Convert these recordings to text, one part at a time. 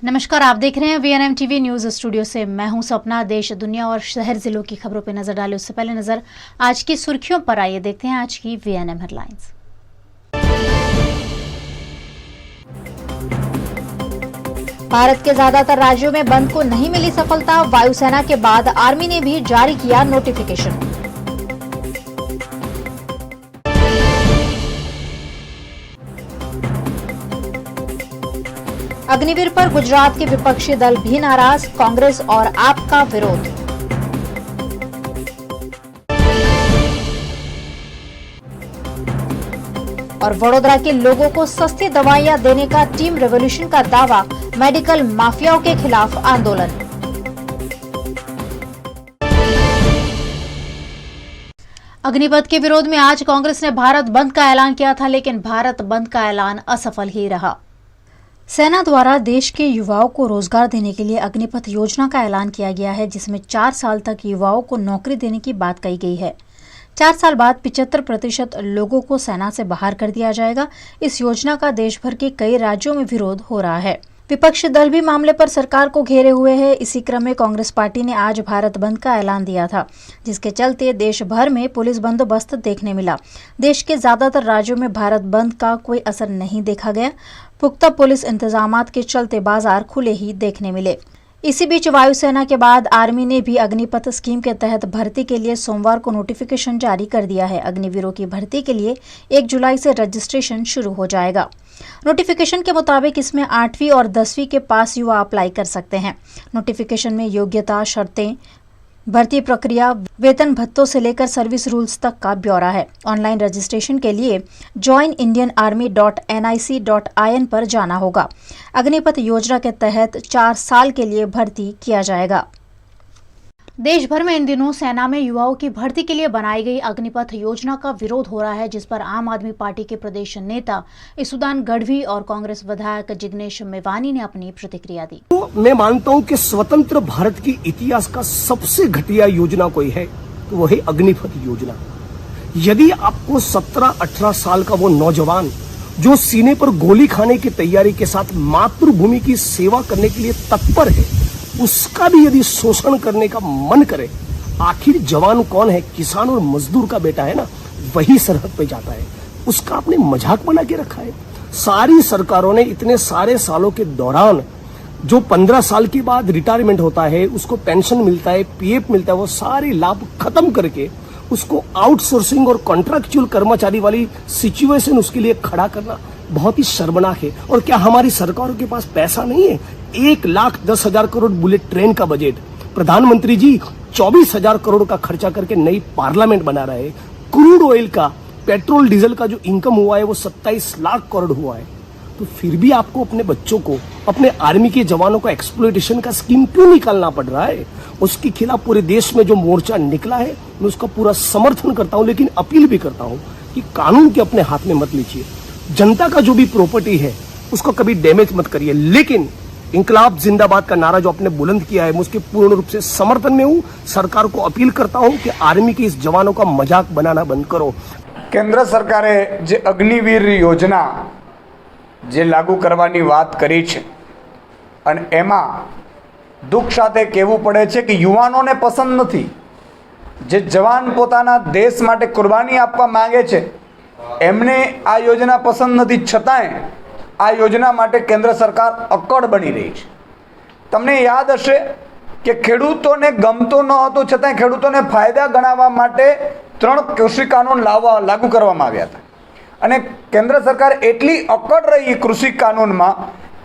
नमस्कार, आप देख रहे हैं वीएनएम टीवी न्यूज स्टूडियो से। मैं हूं सपना। देश, दुनिया और शहर जिलों की खबरों पर नजर डालें उससे पहले नजर आज की सुर्खियों पर। आइए देखते हैं आज की वीएनएम हेडलाइंस। भारत के ज्यादातर राज्यों में बंद को नहीं मिली सफलता। वायुसेना के बाद आर्मी ने भी जारी किया नोटिफिकेशन। अग्निवीर पर गुजरात के विपक्षी दल भी नाराज। कांग्रेस और आप का विरोध। और वडोदरा के लोगों को सस्ती दवाइयां देने का टीम रेवोल्यूशन का दावा। मेडिकल माफियाओं के खिलाफ आंदोलन। अग्निपथ के विरोध में आज कांग्रेस ने भारत बंद का ऐलान किया था, लेकिन भारत बंद का ऐलान असफल ही रहा। सेना द्वारा देश के युवाओं को रोजगार देने के लिए अग्निपथ योजना का ऐलान किया गया है, जिसमें 4 साल तक युवाओं को नौकरी देने की बात कही गई है। 4 साल बाद 75% लोगों को सेना से बाहर कर दिया जाएगा। इस योजना का देश भर के कई राज्यों में विरोध हो रहा है। विपक्षी दल भी मामले पर सरकार को घेरे हुए हैं। इसी क्रम में कांग्रेस पार्टी ने आज भारत बंद का ऐलान दिया था, जिसके चलते देश भर में पुलिस बंदोबस्त देखने मिला। देश के ज्यादातर राज्यों में भारत बंद का कोई असर नहीं देखा गया। पुख्ता पुलिस इंतजामात के चलते बाजार खुले ही देखने मिले। इसी बीच वायुसेना के बाद आर्मी ने भी अग्निपथ स्कीम के तहत भर्ती के लिए सोमवार को नोटिफिकेशन जारी कर दिया है। अग्निवीरों की भर्ती के लिए 1 जुलाई से रजिस्ट्रेशन शुरू हो जाएगा। नोटिफिकेशन के मुताबिक इसमें 8वीं और 10वीं के पास युवा अप्लाई कर सकते हैं। नोटिफिकेशन में योग्यता, शर्तें, भर्ती प्रक्रिया, वेतन भत्तों से लेकर सर्विस रूल्स तक का ब्यौरा है। ऑनलाइन रजिस्ट्रेशन के लिए joinindianarmy.nic.in पर जाना होगा। अग्निपथ योजना के तहत 4 साल के लिए भर्ती किया जाएगा। देश भर में इन दिनों सेना में युवाओं की भर्ती के लिए बनाई गई अग्निपथ योजना का विरोध हो रहा है, जिस पर आम आदमी पार्टी के प्रदेश नेता इसुदान गढ़वी और कांग्रेस विधायक जिग्नेश मेवानी ने अपनी प्रतिक्रिया दी। तो मैं मानता हूं कि स्वतंत्र भारत की इतिहास का सबसे घटिया योजना कोई है तो वो है अग्निपथ योजना। यदि आपको 17-18 साल का वो नौजवान जो सीने पर गोली खाने की तैयारी के साथ मातृभूमि की सेवा करने के लिए तत्पर है, उसका भी यदि शोषण करने का मन करे, आखिर जवान कौन है? किसान और मजदूर का बेटा है ना, वही सरहद पे जाता है। उसका आपने मजाक बना के रखा है। सारी सरकारों ने इतने सारे सालों के दौरान जो 15 साल के बाद रिटायरमेंट होता है, उसको पेंशन मिलता है, पीएफ मिलता है, वो सारे लाभ खत्म करके उसको आउटसोर्सिंग और कॉन्ट्रैक्चुअल कर्मचारी वाली सिचुएशन उसके लिए खड़ा करना बहुत ही शर्मनाक है। और क्या हमारी सरकारों के पास पैसा नहीं है? 1,10,000 करोड़ बुलेट ट्रेन का बजट प्रधानमंत्री जी 24,000 करोड़ का खर्चा करके नई पार्लियामेंट बना रहे हैं। क्रूड ऑयल का, पेट्रोल डीजल का जो इनकम हुआ है वो 27 लाख करोड़ हुआ है। तो फिर भी आपको अपने बच्चों को, अपने आर्मी के जवानों को एक्सप्लॉयटेशन का स्कीम क्यों निकालना पड़ रहा है? उसके खिलाफ पूरे देश में जो मोर्चा निकला है, मैं उसका पूरा समर्थन करता हूं, लेकिन अपील भी करता हूं कि कानून के अपने हाथ में मत लीजिए। जनता का जो भी प्रॉपर्टी है उसको कभी डैमेज मत करिए। लेकिन इंकलाब जिंदाबाद का नारा जो आपने बुलंद किया है, मैं उसके पूर्ण रूप से समर्थन में हूं। सरकार को अपील करता हूं कि आर्मी के इस जवानों का मजाक बनाना बंद करो। केंद्र सरकारे जे अग्निवीर योजना जे लागू करवानी बात करी छे, अने एमां दुख साथे कहेवुं पड़े छे कि युवानोने पसंद नथी। जे जवान पोताना देश माटे कुर्बानी आपवा मांगे छे, एमने आ योजना पसंद नथी, छतांय आ योजना माटे केंद्र सरकार अकड़ बनी रही है। तमने याद हशे कि खेडूतोने गमतो न हतो छतांय खेडूतोने फायदा गणाववा माटे 3 कृषि कानून लागू करवामां આવ્યા હતા। અને કેન્દ્ર સરકાર એટલી અકડ રહી કૃષિ કાનૂનમાં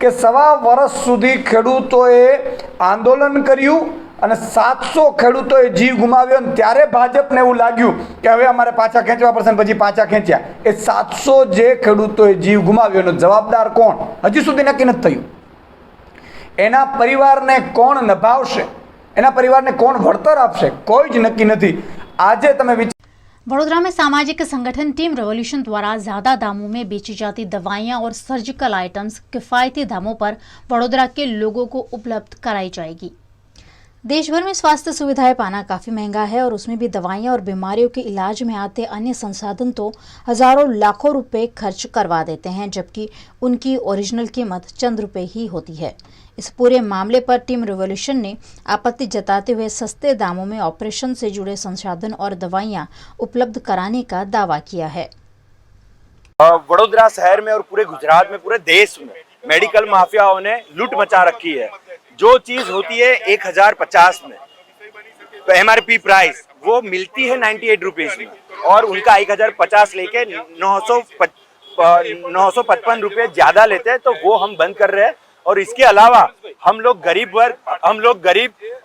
કે 1.5 વર્ષ સુધી ખેડૂતોએ આંદોલન કર્યું અને 700 ખેડૂતોએ જીવ ગુમાવ્યો। ત્યારે ભાજપને એવું લાગ્યું કે હવે અમારે પાછા ખેંચવા પડશે, પછી પાછા ખેંચ્યા। એ 700 જે ખેડૂતોએ જીવ ગુમાવ્યો એનો જવાબદાર કોણ હજી સુધી નક્કી નથી થયું। એના પરિવારને કોણ નભાવશે, એના પરિવારને કોણ વળતર આપશે, કોઈ જ નક્કી નથી। આજે તમે वडोदरा में सामाजिक संगठन टीम रेवोल्यूशन द्वारा ज्यादा दामों में बेची जाती दवाइयां और सर्जिकल आइटम्स किफायती दामों पर वडोदरा के लोगों को उपलब्ध कराई जाएगी। देश भर में स्वास्थ्य सुविधाएं पाना काफी महंगा है और उसमें भी दवाइयां और बीमारियों के इलाज में आते अन्य संसाधन तो हजारों लाखों रुपए खर्च करवा देते हैं, जबकि उनकी ओरिजिनल कीमत चंद रुपए ही होती है। इस पूरे मामले पर टीम रिवॉल्यूशन ने आपत्ति जताते हुए सस्ते दामों में ऑपरेशन से जुड़े संसाधन और दवाइयां उपलब्ध कराने का दावा किया है। वडोदरा शहर में और पूरे गुजरात में, पूरे देश में मेडिकल माफियाओं ने लूट मचा रखी है। जो चीज होती है 1050 में MRP प्राइस, वो मिलती है 98 रुपीज में और उनका 1050 लेके 955 रुपये ज्यादा लेते हैं, तो वो हम बंद कर रहे हैं। और इसके अलावा हम लोग गरीब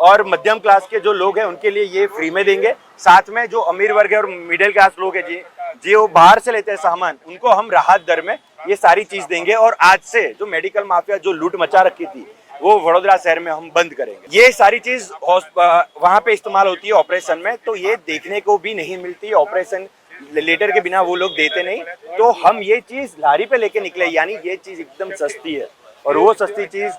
और मध्यम क्लास के जो लोग हैं उनके लिए ये फ्री में देंगे। साथ में जो अमीर वर्ग है और मिडिल क्लास लोग हैं जी वो बाहर से लेते हैं सामान, उनको हम राहत दर में ये सारी चीज देंगे। और आज से जो मेडिकल माफिया जो लूट मचा रखी थी वो वडोदरा शहर में हम बंद करेंगे। ये सारी चीज वहां पे इस्तेमाल होती है ऑपरेशन में, तो ये देखने को भी नहीं मिलती। ऑपरेशन लेटर के बिना वो लोग देते नहीं, तो हम ये चीज लारी पे लेके निकले, यानी ये चीज एकदम सस्ती है। और वो सस्ती चीज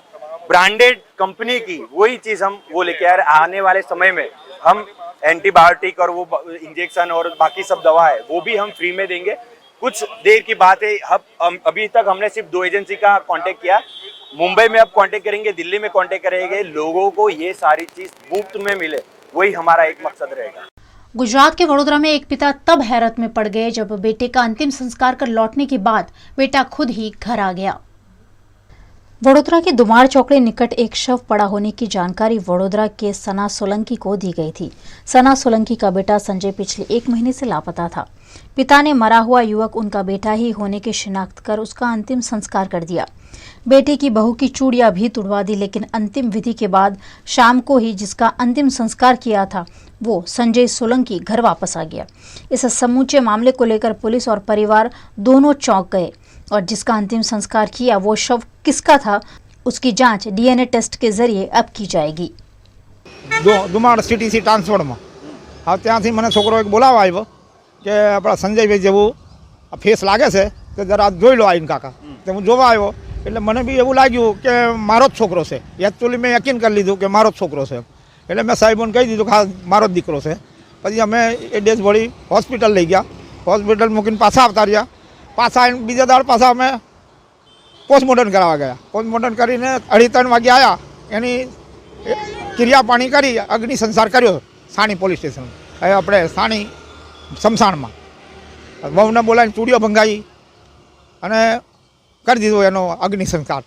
ब्रांडेड कंपनी की वही चीज हम वो लेके आ रहे। आने वाले समय में हम एंटीबायोटिक और वो इंजेक्शन और बाकी सब दवा है वो भी हम फ्री में देंगे। कुछ देर की बात है, अभी तक हमने सिर्फ 2 एजेंसी का कांटेक्ट किया। मुंबई में अब कांटेक्ट करेंगे, दिल्ली में कांटेक्ट करेंगे। लोगों को ये सारी चीज मुफ्त में मिले, वही हमारा एक मकसद रहेगा। गुजरात के वडोदरा में एक पिता तब हैरत में पड़ गए जब बेटे का अंतिम संस्कार कर लौटने के बाद बेटा खुद ही घर आ गया। वडोदरा के दुमार चौकड़ी निकट एक शव पड़ा होने की जानकारी वडोदरा के सना सोलंकी को दी गई थी। सना सोलंकी का बेटा संजय पिछले 1 महीने से लापता था। पिता ने मरा हुआ युवक उनका बेटा ही होने की शिनाख्त कर उसका अंतिम संस्कार कर दिया। बेटे की बहू की चूड़ियां भी तुड़वा दी, लेकिन अंतिम विधि के बाद शाम को ही जिसका अंतिम संस्कार किया था वो संजय सोलंकी घर वापस आ गया। इस समूचे मामले को लेकर पुलिस और परिवार दोनों चौंक गए और जिसका अंतिम संस्कार किया वो शव किसका था उसकी जांच DNA टेस्ट के जरिए अब की जाएगी। दुमाड़ CTC ट्रांसपोर्ट में हाँ ત્યાંથી મને છોકરો એક બોલાવા આવ્યો કે આપણા સંજયભાઈ જેવું ફેસ લાગે છે તો જરા જોઈ લો આવીને કાકા। તો હું જોવા આવ્યો એટલે મને બી એવું લાગ્યું કે મારો જ છોકરો છે। એકચ્યુઅલી મેં યકીન કરી લીધું કે મારો જ છોકરો છે, એટલે મેં સાહેબોને કહી દીધું કે હા મારો જ દીકરો છે। પછી અમે એ ડેડ બોડી હોસ્પિટલ લઈ ગયા, હોસ્પિટલ મૂકીને પાછા આવતા રહ્યા। પાછા આવીને બીજા દાડ પાછા અમે પોસ્ટમોર્ટમ કરાવવા ગયા। પોસ્ટમોર્ટમ કરીને 2:30 વાગે આવ્યા, એની ક્રિયા પાણી કરી અગ્નિ સંસ્કાર કર્યો સાણી પોલીસ સ્ટેશન, આપણે સાણી સ્મશાનમાં। વહુને બોલાવીને ચૂડીઓ ભંગાવી અને કરી દીધો એનો અગ્નિ સંસ્કાર।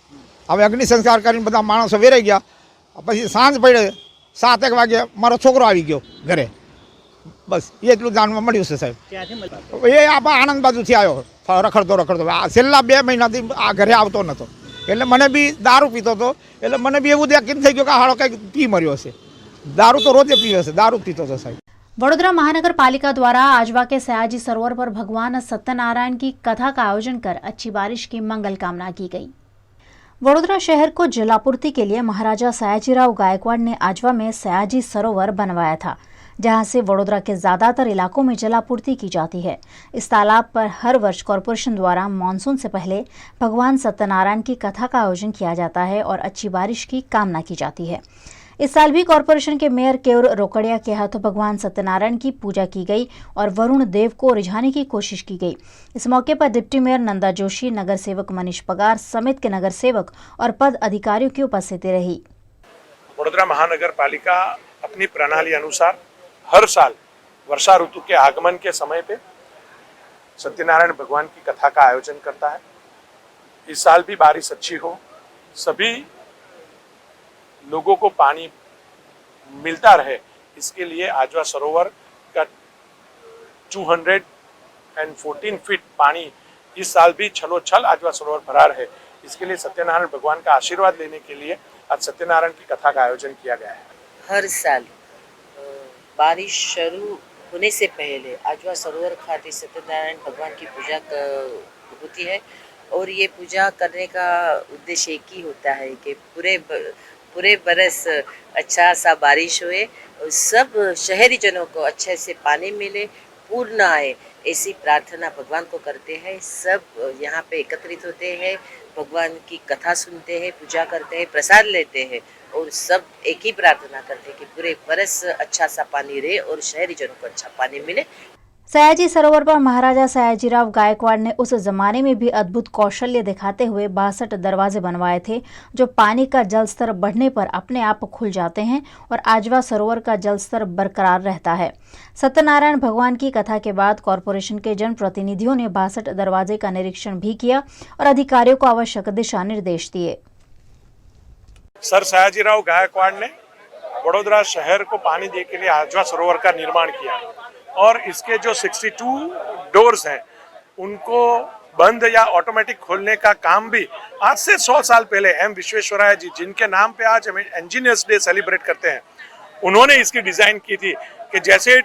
હવે અગ્નિ સંસ્કાર કરીને બધા માણસો વેરાઈ ગયા। પછી સાંજ પડે 7-1 વાગે મારો છોકરો આવી ગયો ઘરે। બસ એટલું જાણવા મળ્યું છે સાહેબ। એ આપણા આણંદ બાજુથી આવ્યો રખડતો આ છેલ્લા 2 મહિનાથી આ ઘરે આવતો નહોતો, એટલે મને બી દારૂ પીતો હતો, એટલે મને બી એવું યકીન થઈ ગયું કે હાળો કંઈક પી મર્યો હશે। दारू तो रोज पीवे से, दारू पीतो तो साहब। वडोदरा महानगर पालिका द्वारा आजवा के सयाजी सरोवर पर भगवान सत्यनारायण की कथा का आयोजन कर अच्छी बारिश की मंगल कामना की गई। वडोदरा शहर को जलापूर्ति के लिए महाराजा सयाजीराव गायकवाड़ ने आजवा में सयाजी सरोवर बनवाया था, जहां से वडोदरा के ज्यादातर इलाकों में जलापूर्ति की जाती है। इस तालाब पर हर वर्ष कॉरपोरेशन द्वारा मानसून से पहले भगवान सत्यनारायण की कथा का आयोजन किया जाता है और अच्छी बारिश की कामना की जाती है। इस साल भी कॉरपोरेशन के मेयर केयूर रोकड़िया के हाथों भगवान सत्यनारायण की पूजा की गई और वरुण देव को रिझाने की कोशिश की गई। इस मौके पर डिप्टी मेयर नंदा जोशी, नगर सेवक मनीष पगार समेत के नगर सेवक और पद अधिकारियों की उपस्थिति रही। वडोदरा महानगर पालिका अपनी प्रणाली अनुसार हर साल वर्षा ऋतु के आगमन के समय पे सत्यनारायण भगवान की कथा का आयोजन करता है। इस साल भी बारिश अच्छी हो, सभी लोगों को पानी मिलता रहे, इसके लिए आजवा सरोवर का 214 फीट पानी इस साल भी छलोछल आजवा सरोवर भरा रहे, इसके लिए सत्यनारायण भगवान का आशीर्वाद लेने के लिए आज सत्यनारायण की कथा का आयोजन किया गया है। हर साल बारिश शुरू होने से पहले आजवा सरोवर खाते सत्यनारायण भगवान की पूजा होती है और ये पूजा करने का उद्देश्य एक ही होता है कि पूरे बरस अच्छा सा बारिश हुए और सब शहरी जनों को अच्छे से पानी मिले, पूर्ण आए, ऐसी प्रार्थना भगवान को करते हैं। सब यहाँ पे एकत्रित होते हैं, भगवान की कथा सुनते हैं, पूजा करते हैं, प्रसाद लेते हैं और सब एक ही प्रार्थना करते हैं कि पूरे बरस अच्छा सा पानी रहे और शहरी जनों को अच्छा पानी मिले। सयाजी सरोवर पर महाराजा सयाजीराव गायकवाड़ ने उस जमाने में भी अद्भुत कौशल्य दिखाते हुए 62 दरवाजे बनवाए थे जो पानी का जलस्तर बढ़ने पर अपने आप खुल जाते हैं और आजवा सरोवर का जलस्तर बरकरार रहता है। सत्यनारायण भगवान की कथा के बाद कॉरपोरेशन के जनप्रतिनिधियों ने 62 दरवाजे का निरीक्षण भी किया और अधिकारियों को आवश्यक दिशा निर्देश दिए। सर सयाजीराव गायकवाड़ ने वडोदरा शहर को पानी देने के लिए आजवा सरोवर का निर्माण किया और इसके जो 62 डोर्स हैं उनको बंद या ऑटोमेटिक खोलने का काम भी आज से 100 साल पहले एम विश्वेश्वरैया जी, जिनके नाम पे आज हम इंजीनियर्स डे सेलिब्रेट करते हैं, उन्होंने इसकी डिजाइन की थी कि जैसे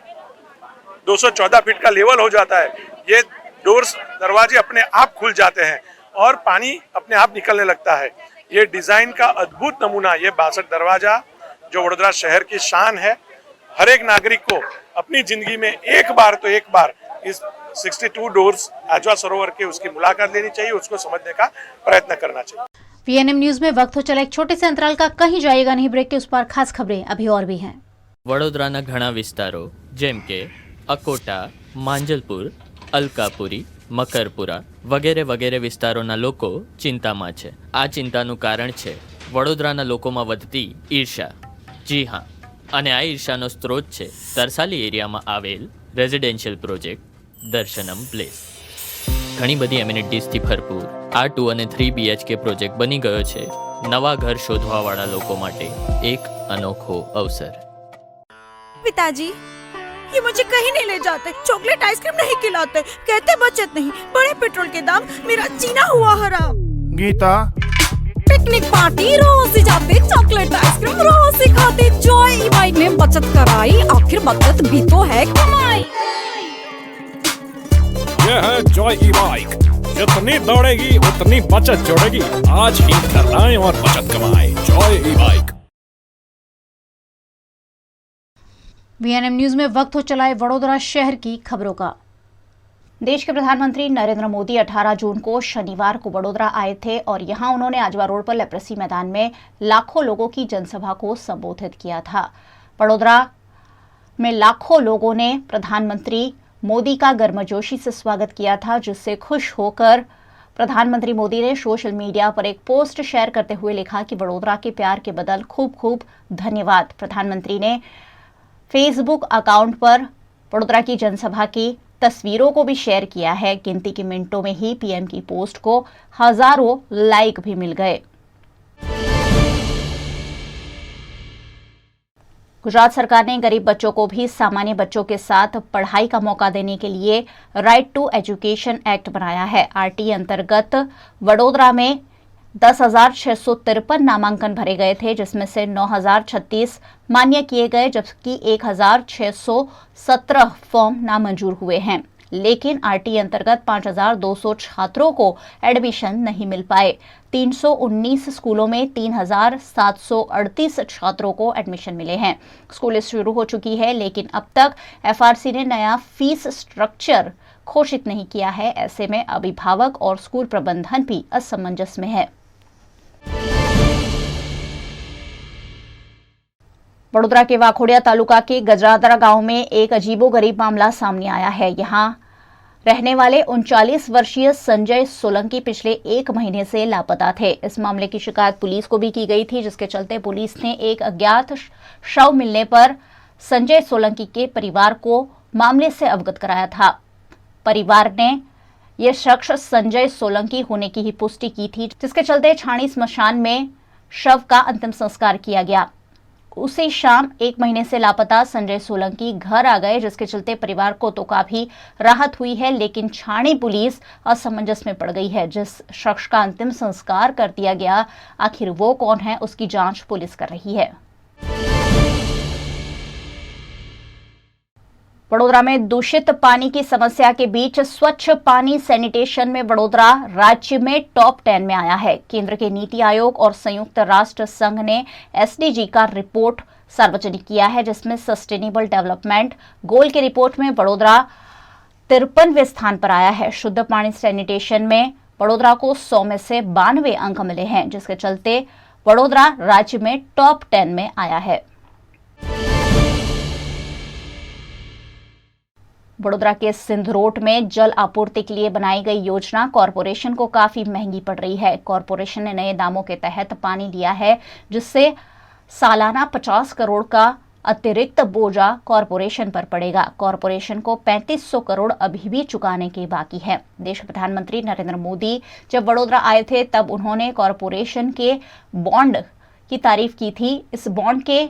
214 फीट का लेवल हो जाता है, ये डोर्स दरवाजे अपने आप खुल जाते हैं और पानी अपने आप निकलने लगता है। ये डिजाइन का अद्भुत नमूना ये 62 दरवाजा जो वडोदरा शहर की शान है। हर एक नागरिक को अपनी जिंदगी में एक बार इस 62 डोर्स आजवा सरोवर के उसकी मुलाकात लेनी चाहिए, उसको समझने का प्रयत्न करना चाहिए। वीएनएम न्यूज में वक्त हो चला एक छोटे से अंतराल का, कहीं जाएगा नहीं। ब्रेक के उस पर खास खबरें अभी और भी हैं। વડોદરાના ઘણા વિસ્તારો જેમ કે અકોટા, માંજલપુર, અલકાપુરી, મકરપુરા વગેરે વગેરે વિસ્તારોના લોકો ચિંતામાં છે। આ ચિંતાનું કારણ છે વડોદરાના લોકોમાં વધતી ઈર્ષા। જી હા, અને આ ઈર્ષાનો સ્ત્રોત છે તરસાલી એરિયામાં આવેલ રેઝિડેન્શિયલ પ્રોજેક્ટ દર્શનમ પ્લેસ। ઘણી બધી એમિનિટીઝથી ભરપૂર આ 2 અને 3 BHK પ્રોજેક્ટ બની ગયો છે નવા ઘર શોધવાવાળા લોકો માટે એક અનોખો અવસર। पिताजी, ये मुझे कहीं नहीं ले जाते, चॉकलेट आइसक्रीम नहीं खिलाते, कहते बचत नहीं, बड़े पेट्रोल के दाम, मेरा जीना हुआ हराम। गीता, पिकनिक पार्टी रोज ही जाते, चॉकलेट आइसक्रीम रोज ही खाते, जॉय ई बाइक में बचत कराई, आखिर बचत भी तो है कमाई। यह है जॉय ई बाइक, जितनी दौड़ेगी उतनी बचत जोड़ेगी। आज ही घर लाएं और बचत कमाएं। जॉय ई बाइक। वीएनएम न्यूज में वक्त हो चला है वडोदरा शहर की खबरों का। देश के प्रधानमंत्री नरेंद्र मोदी 18 जून को शनिवार को वडोदरा आए थे और यहां उन्होंने आजवा रोड पर लेप्रेसी मैदान में लाखों लोगों की जनसभा को संबोधित किया था। वडोदरा में लाखों लोगों ने प्रधानमंत्री मोदी का गर्मजोशी से स्वागत किया था, जिससे खुश होकर प्रधानमंत्री मोदी ने सोशल मीडिया पर एक पोस्ट शेयर करते हुए लिखा कि वडोदरा के प्यार के बदल खूब खूब धन्यवाद। प्रधानमंत्री ने फेसबुक अकाउंट पर वडोदरा की जनसभा की तस्वीरों को भी शेयर किया है। गिनती के मिनटों में ही पीएम की पोस्ट को हजारों लाइक भी मिल गए। गुजरात सरकार ने गरीब बच्चों को भी सामान्य बच्चों के साथ पढ़ाई का मौका देने के लिए राइट टू एजुकेशन एक्ट बनाया है। आरटी अंतर्गत वडोदरा में 10,653 नामांकन भरे गए थे, जिसमें से 9,036 मान्य किए गए, जबकि 1,617 फॉर्म नामंजूर हुए हैं। लेकिन आरटी अंतर्गत 5,200 छात्रों को एडमिशन नहीं मिल पाए। 319 स्कूलों में 3,738 छात्रों को एडमिशन मिले हैं। स्कूल शुरू हो चुकी है, लेकिन अब तक एफआरसी ने नया फीस स्ट्रक्चर घोषित नहीं किया है। ऐसे में अभिभावक और स्कूल प्रबंधन भी असमंजस में है। वडोदरा के वाखोड़िया तालुका के गजरादरा गांव में एक अजीबोगरीब मामला सामने आया है। यहां रहने वाले 39 वर्षीय संजय सोलंकी पिछले 1 महीने से लापता थे। इस मामले की शिकायत पुलिस को भी की गई थी, जिसके चलते पुलिस ने एक अज्ञात शव मिलने पर संजय सोलंकी के परिवार को मामले से अवगत कराया था। परिवार ने यह शख्स संजय सोलंकी होने की ही पुष्टि की थी, जिसके चलते छाणी स्मशान में शव का अंतिम संस्कार किया गया। उसी शाम 1 महीने से लापता संजय सोलंकी घर आ गए, जिसके चलते परिवार को तो काफी राहत हुई है, लेकिन छाणी पुलिस असमंजस में पड़ गई है। जिस शख्स का अंतिम संस्कार कर दिया गया, आखिर वो कौन है, उसकी जांच पुलिस कर रही है। वडोदरा में दूषित पानी की समस्या के बीच स्वच्छ पानी सैनिटेशन में वडोदरा राज्य में टॉप 10 में आया है। केंद्र के नीति आयोग और संयुक्त राष्ट्र संघ ने एसडीजी का रिपोर्ट सार्वजनिक किया है, जिसमें सस्टेनेबल डेवलपमेंट गोल की रिपोर्ट में वडोदरा 53वें स्थान पर आया है। शुद्ध पानी सैनिटेशन में वडोदरा को 100 में से 92 अंक मिले हैं, जिसके चलते वडोदरा राज्य में टॉप 10 में आया है। वडोदरा के सिंधरोट में जल आपूर्ति के लिए बनाई गई योजना कॉरपोरेशन को काफी महंगी पड़ रही है। कॉरपोरेशन ने नए दामों के तहत पानी लिया है, जिससे सालाना 50 करोड़ का अतिरिक्त बोझा कॉरपोरेशन पर पड़ेगा। कॉरपोरेशन को 3500 करोड़ अभी भी चुकाने के बाकी है। देश के प्रधानमंत्री नरेंद्र मोदी जब वडोदरा आए थे तब उन्होंने कॉरपोरेशन के बॉन्ड की तारीफ की थी। इस बॉन्ड के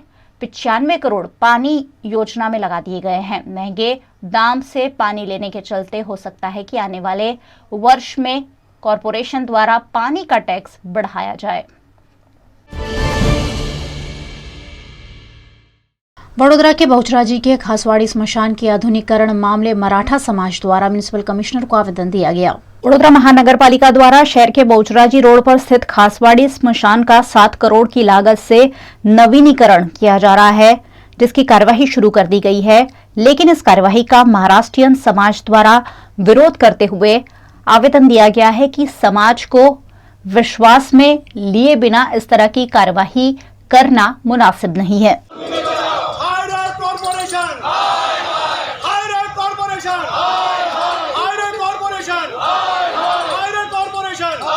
95 करोड़ पानी योजना में लगा दिए गए हैं। महंगे दाम से पानी लेने के चलते हो सकता है कि आने वाले वर्ष में कॉरपोरेशन द्वारा पानी का टैक्स बढ़ाया जाए। वडोदरा के बहुचराजी के खासवाड़ी स्मशान के आधुनिकीकरण मामले मराठा समाज द्वारा म्युनिसिपल कमिश्नर को आवेदन दिया गया। वडोदरा महानगर पालिका द्वारा शहर के बहुचराजी रोड पर स्थित खासवाड़ी स्मशान का 7 करोड़ की लागत से नवीनीकरण किया जा रहा है, जिसकी कार्यवाही शुरू कर दी गई है। लेकिन इस कार्यवाही का महाराष्ट्रियन समाज द्वारा विरोध करते हुए आवेदन दिया गया है कि समाज को विश्वास में लिए बिना इस तरह की कार्यवाही करना मुनासिब नहीं है।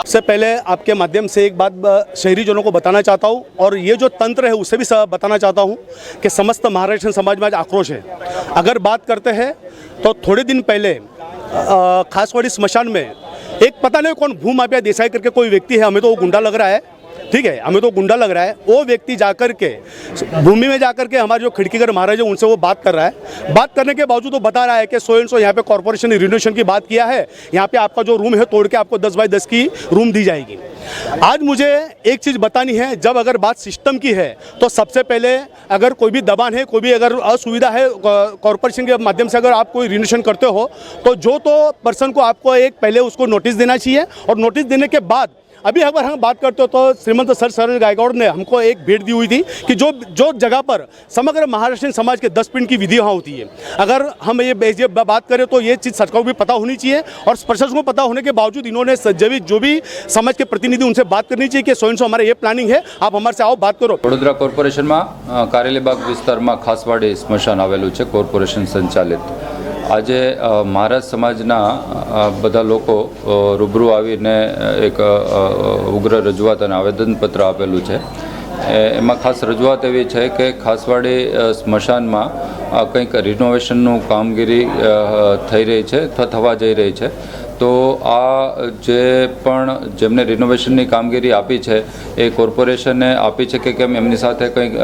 सबसे पहले आपके माध्यम से एक बात शहरीजनों को बताना चाहता हूं और ये जो तंत्र है उसे भी बताना चाहता हूं कि समस्त महाराष्ट्र समाज में आज आक्रोश है। अगर बात करते हैं तो थोड़े दिन पहले खासवाड़ी स्मशान में एक पता नहीं कौन भूमाफिया देसाई करके कोई व्यक्ति है, हमें तो वो गुंडा लग रहा है, ठीक है, हमें तो गुंडा लग रहा है। वो व्यक्ति जाकर के भूमि में जाकर के हमारे जो खिड़कीगर महाराज है उनसे वो बात कर रहा है। बात करने के बावजूद वो बता रहा है कि सो एंड सो यहाँ पे कॉर्पोरेशन ने रिनोवेशन की बात किया है, यहाँ पे आपका जो रूम है तोड़ के आपको 10 बाई 10 की रूम दी जाएगी। आज मुझे एक चीज़ बतानी है, जब अगर बात सिस्टम की है तो सबसे पहले अगर कोई भी दबान है, कोई भी अगर असुविधा है कॉर्पोरेशन के माध्यम से अगर आप कोई रिनोवेशन करते हो तो जो तो पर्सन को आपको एक पहले उसको नोटिस देना चाहिए और नोटिस देने के बाद अभी अगर हम बात करते हो तो श्रीमंत सर सरल गायकवाड़ ने हमको एक भेंट दी हुई थी कि जो जगह पर समग्र महाराष्ट्र समाज के 10 पिंड की विधि वहाँ होती है, अगर हम ये बात करें तो ये चीज़ सरकार को भी पता होनी चाहिए और प्रशासन को पता होने के बावजूद इन्होंने जो भी समाज के प्रतिनिधि उनसे बात करनी चाहिए कि स्वयं हमारा ये प्लानिंग है, आप हमारे से आओ बात करो। वडोदरा कॉर्पोरेशन में कारेलीबाग विस्तार में खासवाड़ी स्मशान आवेलू है, कॉर्पोरेशन संचालित। આજે મહારાજ સમાજના બધા લોકો રૂબરૂ આવીને એક ઉગ્ર રજૂઆત અને આવેદનપત્ર આપેલું છે। એમાં ખાસ રજૂઆત એવી છે કે ખાસવાડી સ્મશાનમાં કંઈક રિનોવેશનનું કામગીરી થઈ રહી છે અથવા થવા જઈ રહી છે। તો આ જે પણ જેમને રિનોવેશનની કામગીરી આપી છે એ કોર્પોરેશને આપી છે કે કેમ એમની સાથે કંઈક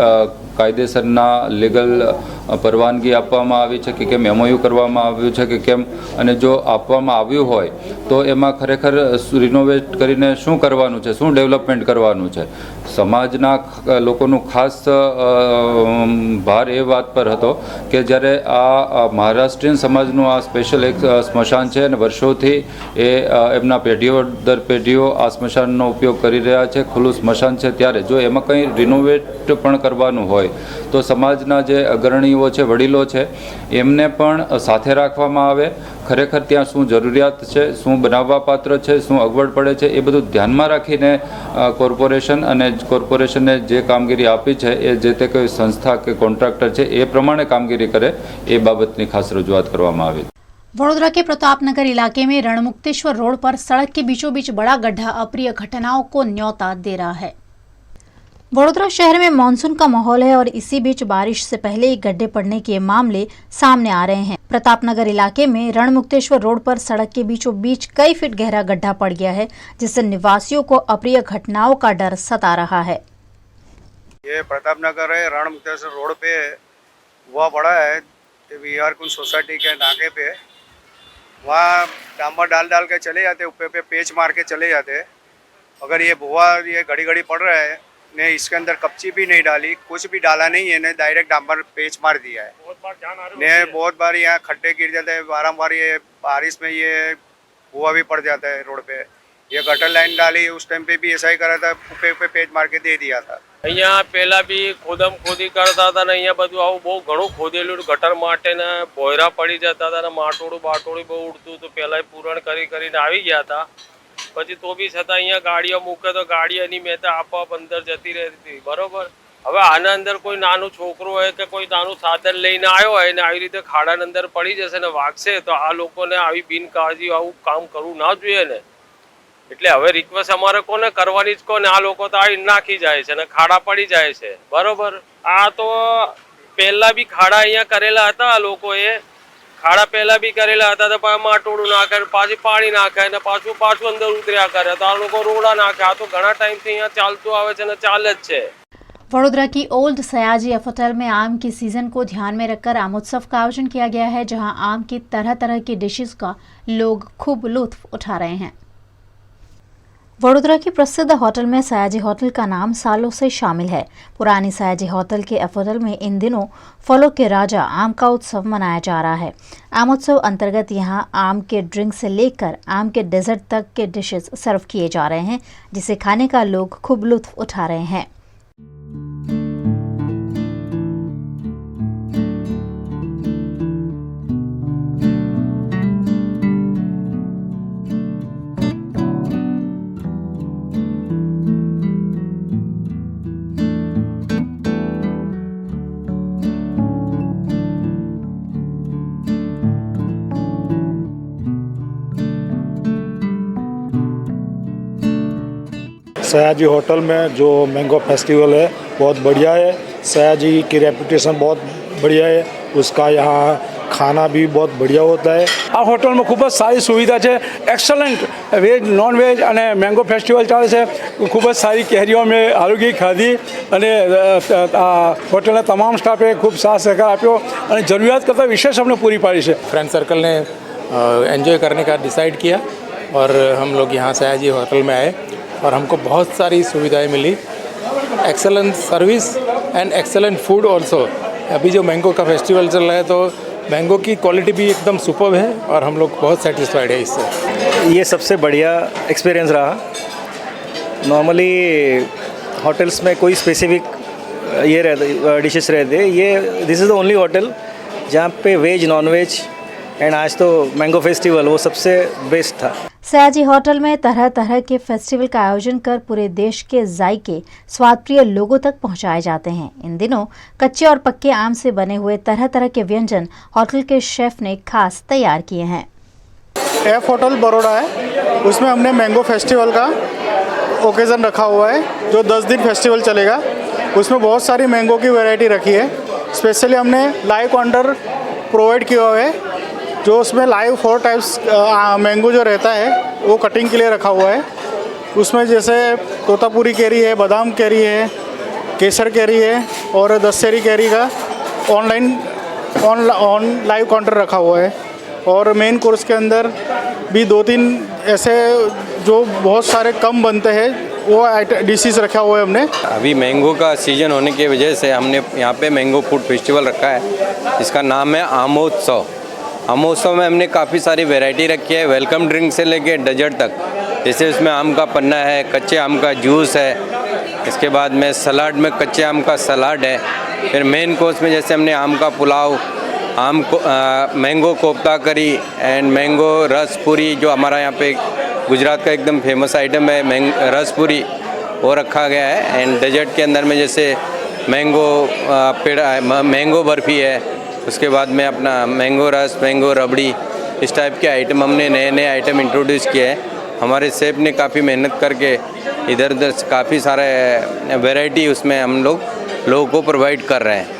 કાયદેસરના લીગલ પરવાનગી આપવામાં આવી છે કે કેમ એમઓયુ કરવામાં આવ્યું છે કે કેમ, અને જો આપવામાં આવ્યું હોય તો એમાં ખરેખર રિનોવેટ કરીને શું કરવાનું છે, શું ડેવલપમેન્ટ કરવાનું છે। સમાજના લોકોનું ખાસ ભાર એ વાત પર હતો કે જ્યારે આ મહારાષ્ટ્રીયન સમાજનું આ સ્પેશિયલ એક સ્મશાન છે અને વર્ષોથી એ એમના પેઢીઓ દર પેઢીઓ આ સ્મશાનનો ઉપયોગ કરી રહ્યા છે, ખુલ્લું સ્મશાન છે, ત્યારે જો એમાં કંઈ રિનોવેટ પણ કરવાનું હોય તો સમાજના જે અગ્રણીઓ છે, વડીલો છે, એમને પણ સાથે રાખવામાં આવે। ખરેખર ત્યાં શું જરૂરિયાત છે, શું બનાવવા પાત્ર છે, શું અગવડ પડે છે, એ બધું ધ્યાનમાં રાખીને કોર્પોરેશન અને કોર્પોરેશને જે કામગીરી આપી છે એ જે તે કોઈ સંસ્થા કે કોન્ટ્રાક્ટર છે એ પ્રમાણે કામગીરી કરે એ બાબતની ખાસ રજૂઆત કરવામાં આવી। वडोदरा के प्रतापनगर इलाके में रणमुक्तेश्वर रोड पर सड़क के बीचों बीच बड़ा गड्ढा अप्रिय घटनाओं को न्योता दे रहा है। वडोदरा शहर में मानसून का माहौल है और इसी बीच बारिश से पहले ही गड्ढे पड़ने के मामले सामने आ रहे हैं। प्रतापनगर इलाके में रणमुक्तेश्वर रोड पर सड़क के बीचों बीच कई फीट गहरा गड्ढा पड़ गया है, जिससे निवासियों को अप्रिय घटनाओं का डर सता रहा है। ये प्रतापनगर है, रणमुक्तेश्वर रोड पे हुआ पड़ा है, वीआर कुंज सोसाइटी के नाके पे। वहाँ डामर डाल के चले जाते, ऊपर पे पेच मार के चले जाते। अगर ये भुआ ये घड़ी घड़ी पड़ रहा है ने इसके अंदर कच्ची भी नहीं डाली, कुछ भी डाला नहीं है ने, डायरेक्ट डामर पेच मार दिया है ने। बहुत बार यहाँ खड्डे गिर जाते हैं, बारम्बार ये बारिश में ये भुआ भी पड़ जाता है रोड पे। ये गटर लाइन डाली उस टाइम पे भी ऐसा ही करा था, ऊपर पेच मार के दे दिया था। અહીંયા પહેલા બી ખોદમ ખોદી કરતા હતા ને અહીંયા બધું આવું બહુ ઘણું ખોદેલું ગટર માટે ને ભોયરા પડી જતા હતા ને માટોડું બાટોડું બહુ ઉડતું તો પહેલાં પૂરણ કરીને આવી ગયા હતા। પછી તો બી છતાં અહીંયા ગાડીઓ મૂકે તો ગાડી એની મેં તો આપોઆપ અંદર જતી રહેતી હતી, બરોબર। હવે આના અંદર કોઈ નાનું છોકરો હોય કે કોઈ નાનું સાધન લઈને આવ્યો હોય ને આવી રીતે ખાડાની અંદર પડી જશે ને વાગશે તો આ લોકોને આવી બિનકાળજી આવું કામ કરવું ના જોઈએ ને. એટલે હવે રિક્વેસ્ટ અમારે કોને કરવાની જ કોને, આ લોકો તો આવી નાખી જાય છે ને ખાડા પડી જાય છે. બરોબર, આ તો પહેલા બી ખાડા અહીંયા કરેલા હતા, આ લોકોએ ખાડા પહેલા બી કરેલા હતા તો માટોડું નાખે, પાછી પાણી નાખે ને પાછું અંદર ઉતર્યા કરે તો આ લોકો રોડા નાખે. આ તો ઘણા ટાઈમથી અહીંયા ચાલતું આવે છે ને ચાલે જ છે. वडोदरा की ओल्ड सयाजी एफ होटल में आम की सीजन को ध्यान में रखकर आम उत्सव का आयोजन किया गया है, जहां आम की तरह तरह की डिशेस का लोग खूब लुत्फ उठा रहे हैं। वडोदरा की प्रसिद्ध होटल में सयाजी होटल का नाम सालों से शामिल है। पुरानी सयाजी होटल के एफ होटल में इन दिनों फलों के राजा आम का उत्सव मनाया जा रहा है। आम उत्सव अंतर्गत यहां आम के ड्रिंक से लेकर आम के डेजर्ट तक के डिशेस सर्व किए जा रहे हैं, जिसे खाने का लोग खूब लुत्फ उठा रहे हैं। सयाजी होटल में जो मैंगो फेस्टिवल है बहुत बढ़िया है। सयाजी की रेपुटेशन बहुत बढ़िया है, उसका यहाँ खाना भी बहुत बढ़िया होता है। આ હોટલમાં ખૂબ જ સારી સુવિધા છે, એક્સલન્ટ વેજ નોન વેજ અને મેંગો ફેસ્ટિવલ ચાલે છે. ખૂબ જ સારી કેરીઓ મેં આરોગી ખાધી અને હોટલના તમામ સ્ટાફે ખૂબ સાથ સહકાર આપ્યો અને જરૂરિયાત કરતાં વિશેષ અમને પૂરી પાડી છે. फ्रेंड सर्कल ने एंजॉय करने का डिसाइड किया और हम लोग यहाँ सयाजी होटल में आए और हमको बहुत सारी सुविधाएं मिली, excellent service and excellent food also. अभी जो मैंगो का फेस्टिवल चल रहा है तो मैंगो की क्वालिटी भी एकदम सुपर्ब है और हम लोग बहुत सेटिस्फाइड है इससे। ये सबसे बढ़िया एक्सपीरियंस रहा। नॉर्मली होटल्स में कोई स्पेसिफिक ये रहते डिशेस रहते, ये this is the only hotel जहाँ पे वेज नॉन वेज एंड आज तो मैंगो फेस्टिवल वो सबसे बेस्ट था। सयाजी होटल में तरह तरह के फेस्टिवल का आयोजन कर पूरे देश के जायके स्वाद प्रिय लोगों तक पहुंचाए जाते हैं। इन दिनों कच्चे और पक्के आम से बने हुए तरह तरह के व्यंजन होटल के शेफ ने खास तैयार किए हैं। एफ होटल बड़ौदा है, उसमें हमने मैंगो फेस्टिवल का ओकेज़न रखा हुआ है जो 10 दिन फेस्टिवल चलेगा। उसमें बहुत सारी मैंगो की वैरायटी रखी है। स्पेशली हमने लाइव काउंटर प्रोवाइड किया हुआ है, जो उसमें लाइव 4 टाइप्स मैंगो जो रहता है वो कटिंग के लिए रखा हुआ है। उसमें जैसे तोतापुरी कैरी है, बादाम कैरी है, केसर कैरी है और दशहरी कैरी का ऑन लाइव काउंटर रखा हुआ है। और मेन कोर्स के अंदर भी 2-3 ऐसे जो बहुत सारे कम बनते हैं वो डिशेस रखा हुआ है हमने। अभी मैंगो का सीजन होने की वजह से हमने यहाँ पे मैंगो फूड फेस्टिवल रखा है, इसका नाम है आमोत्सव। आमोत्सव में हमने काफ़ी सारी वैरायटी रखी है, वेलकम ड्रिंक से लेके डेजर्ट तक। जैसे उसमें आम का पन्ना है, कच्चे आम का जूस है, इसके बाद में सलाद में कच्चे आम का सलाद है। फिर मेन कोर्स में जैसे हमने आम का पुलाव, मैंगो कोफ्ता करी एंड मैंगो रस पूरी, जो हमारा यहाँ पे गुजरात का एकदम फेमस आइटम है रस पूरी, वो रखा गया है। एंड डेजर्ट के अंदर में जैसे मैंगो पेड़ा है, मैंगो बर्फ़ी है, उसके बाद में अपना मैंगो रस, मैंगो रबड़ी, इस टाइप के आइटम हमने नए आइटम इंट्रोड्यूस किए हैं। हमारे शेफ ने काफ़ी मेहनत करके इधर उधर काफ़ी सारे वैरायटी उसमें हम लोगों को प्रोवाइड कर रहे हैं।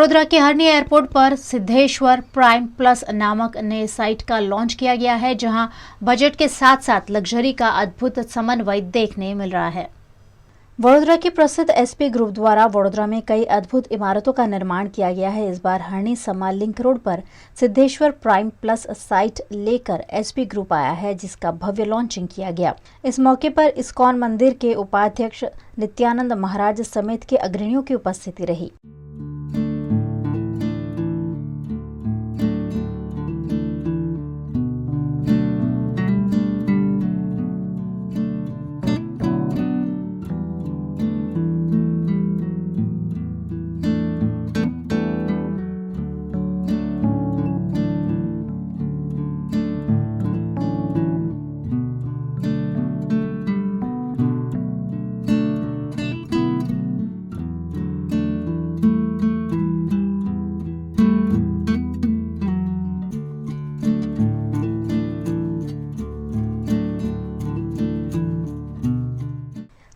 वडोदरा के हरनी एयरपोर्ट पर सिद्धेश्वर प्राइम प्लस नामक नए साइट का लॉन्च किया गया है, जहां बजट के साथ साथ लग्जरी का अद्भुत समन्वय देखने मिल रहा है। वडोदरा के प्रसिद्ध एसपी ग्रुप द्वारा वडोदरा में कई अद्भुत इमारतों का निर्माण किया गया है। इस बार हरणी समा लिंक रोड पर सिद्धेश्वर प्राइम प्लस साइट लेकर एसपी ग्रुप आया है, जिसका भव्य लॉन्चिंग किया गया। इस मौके पर इस्कॉन मंदिर के उपाध्यक्ष नित्यानंद महाराज समेत के अग्रणियों की उपस्थिति रही।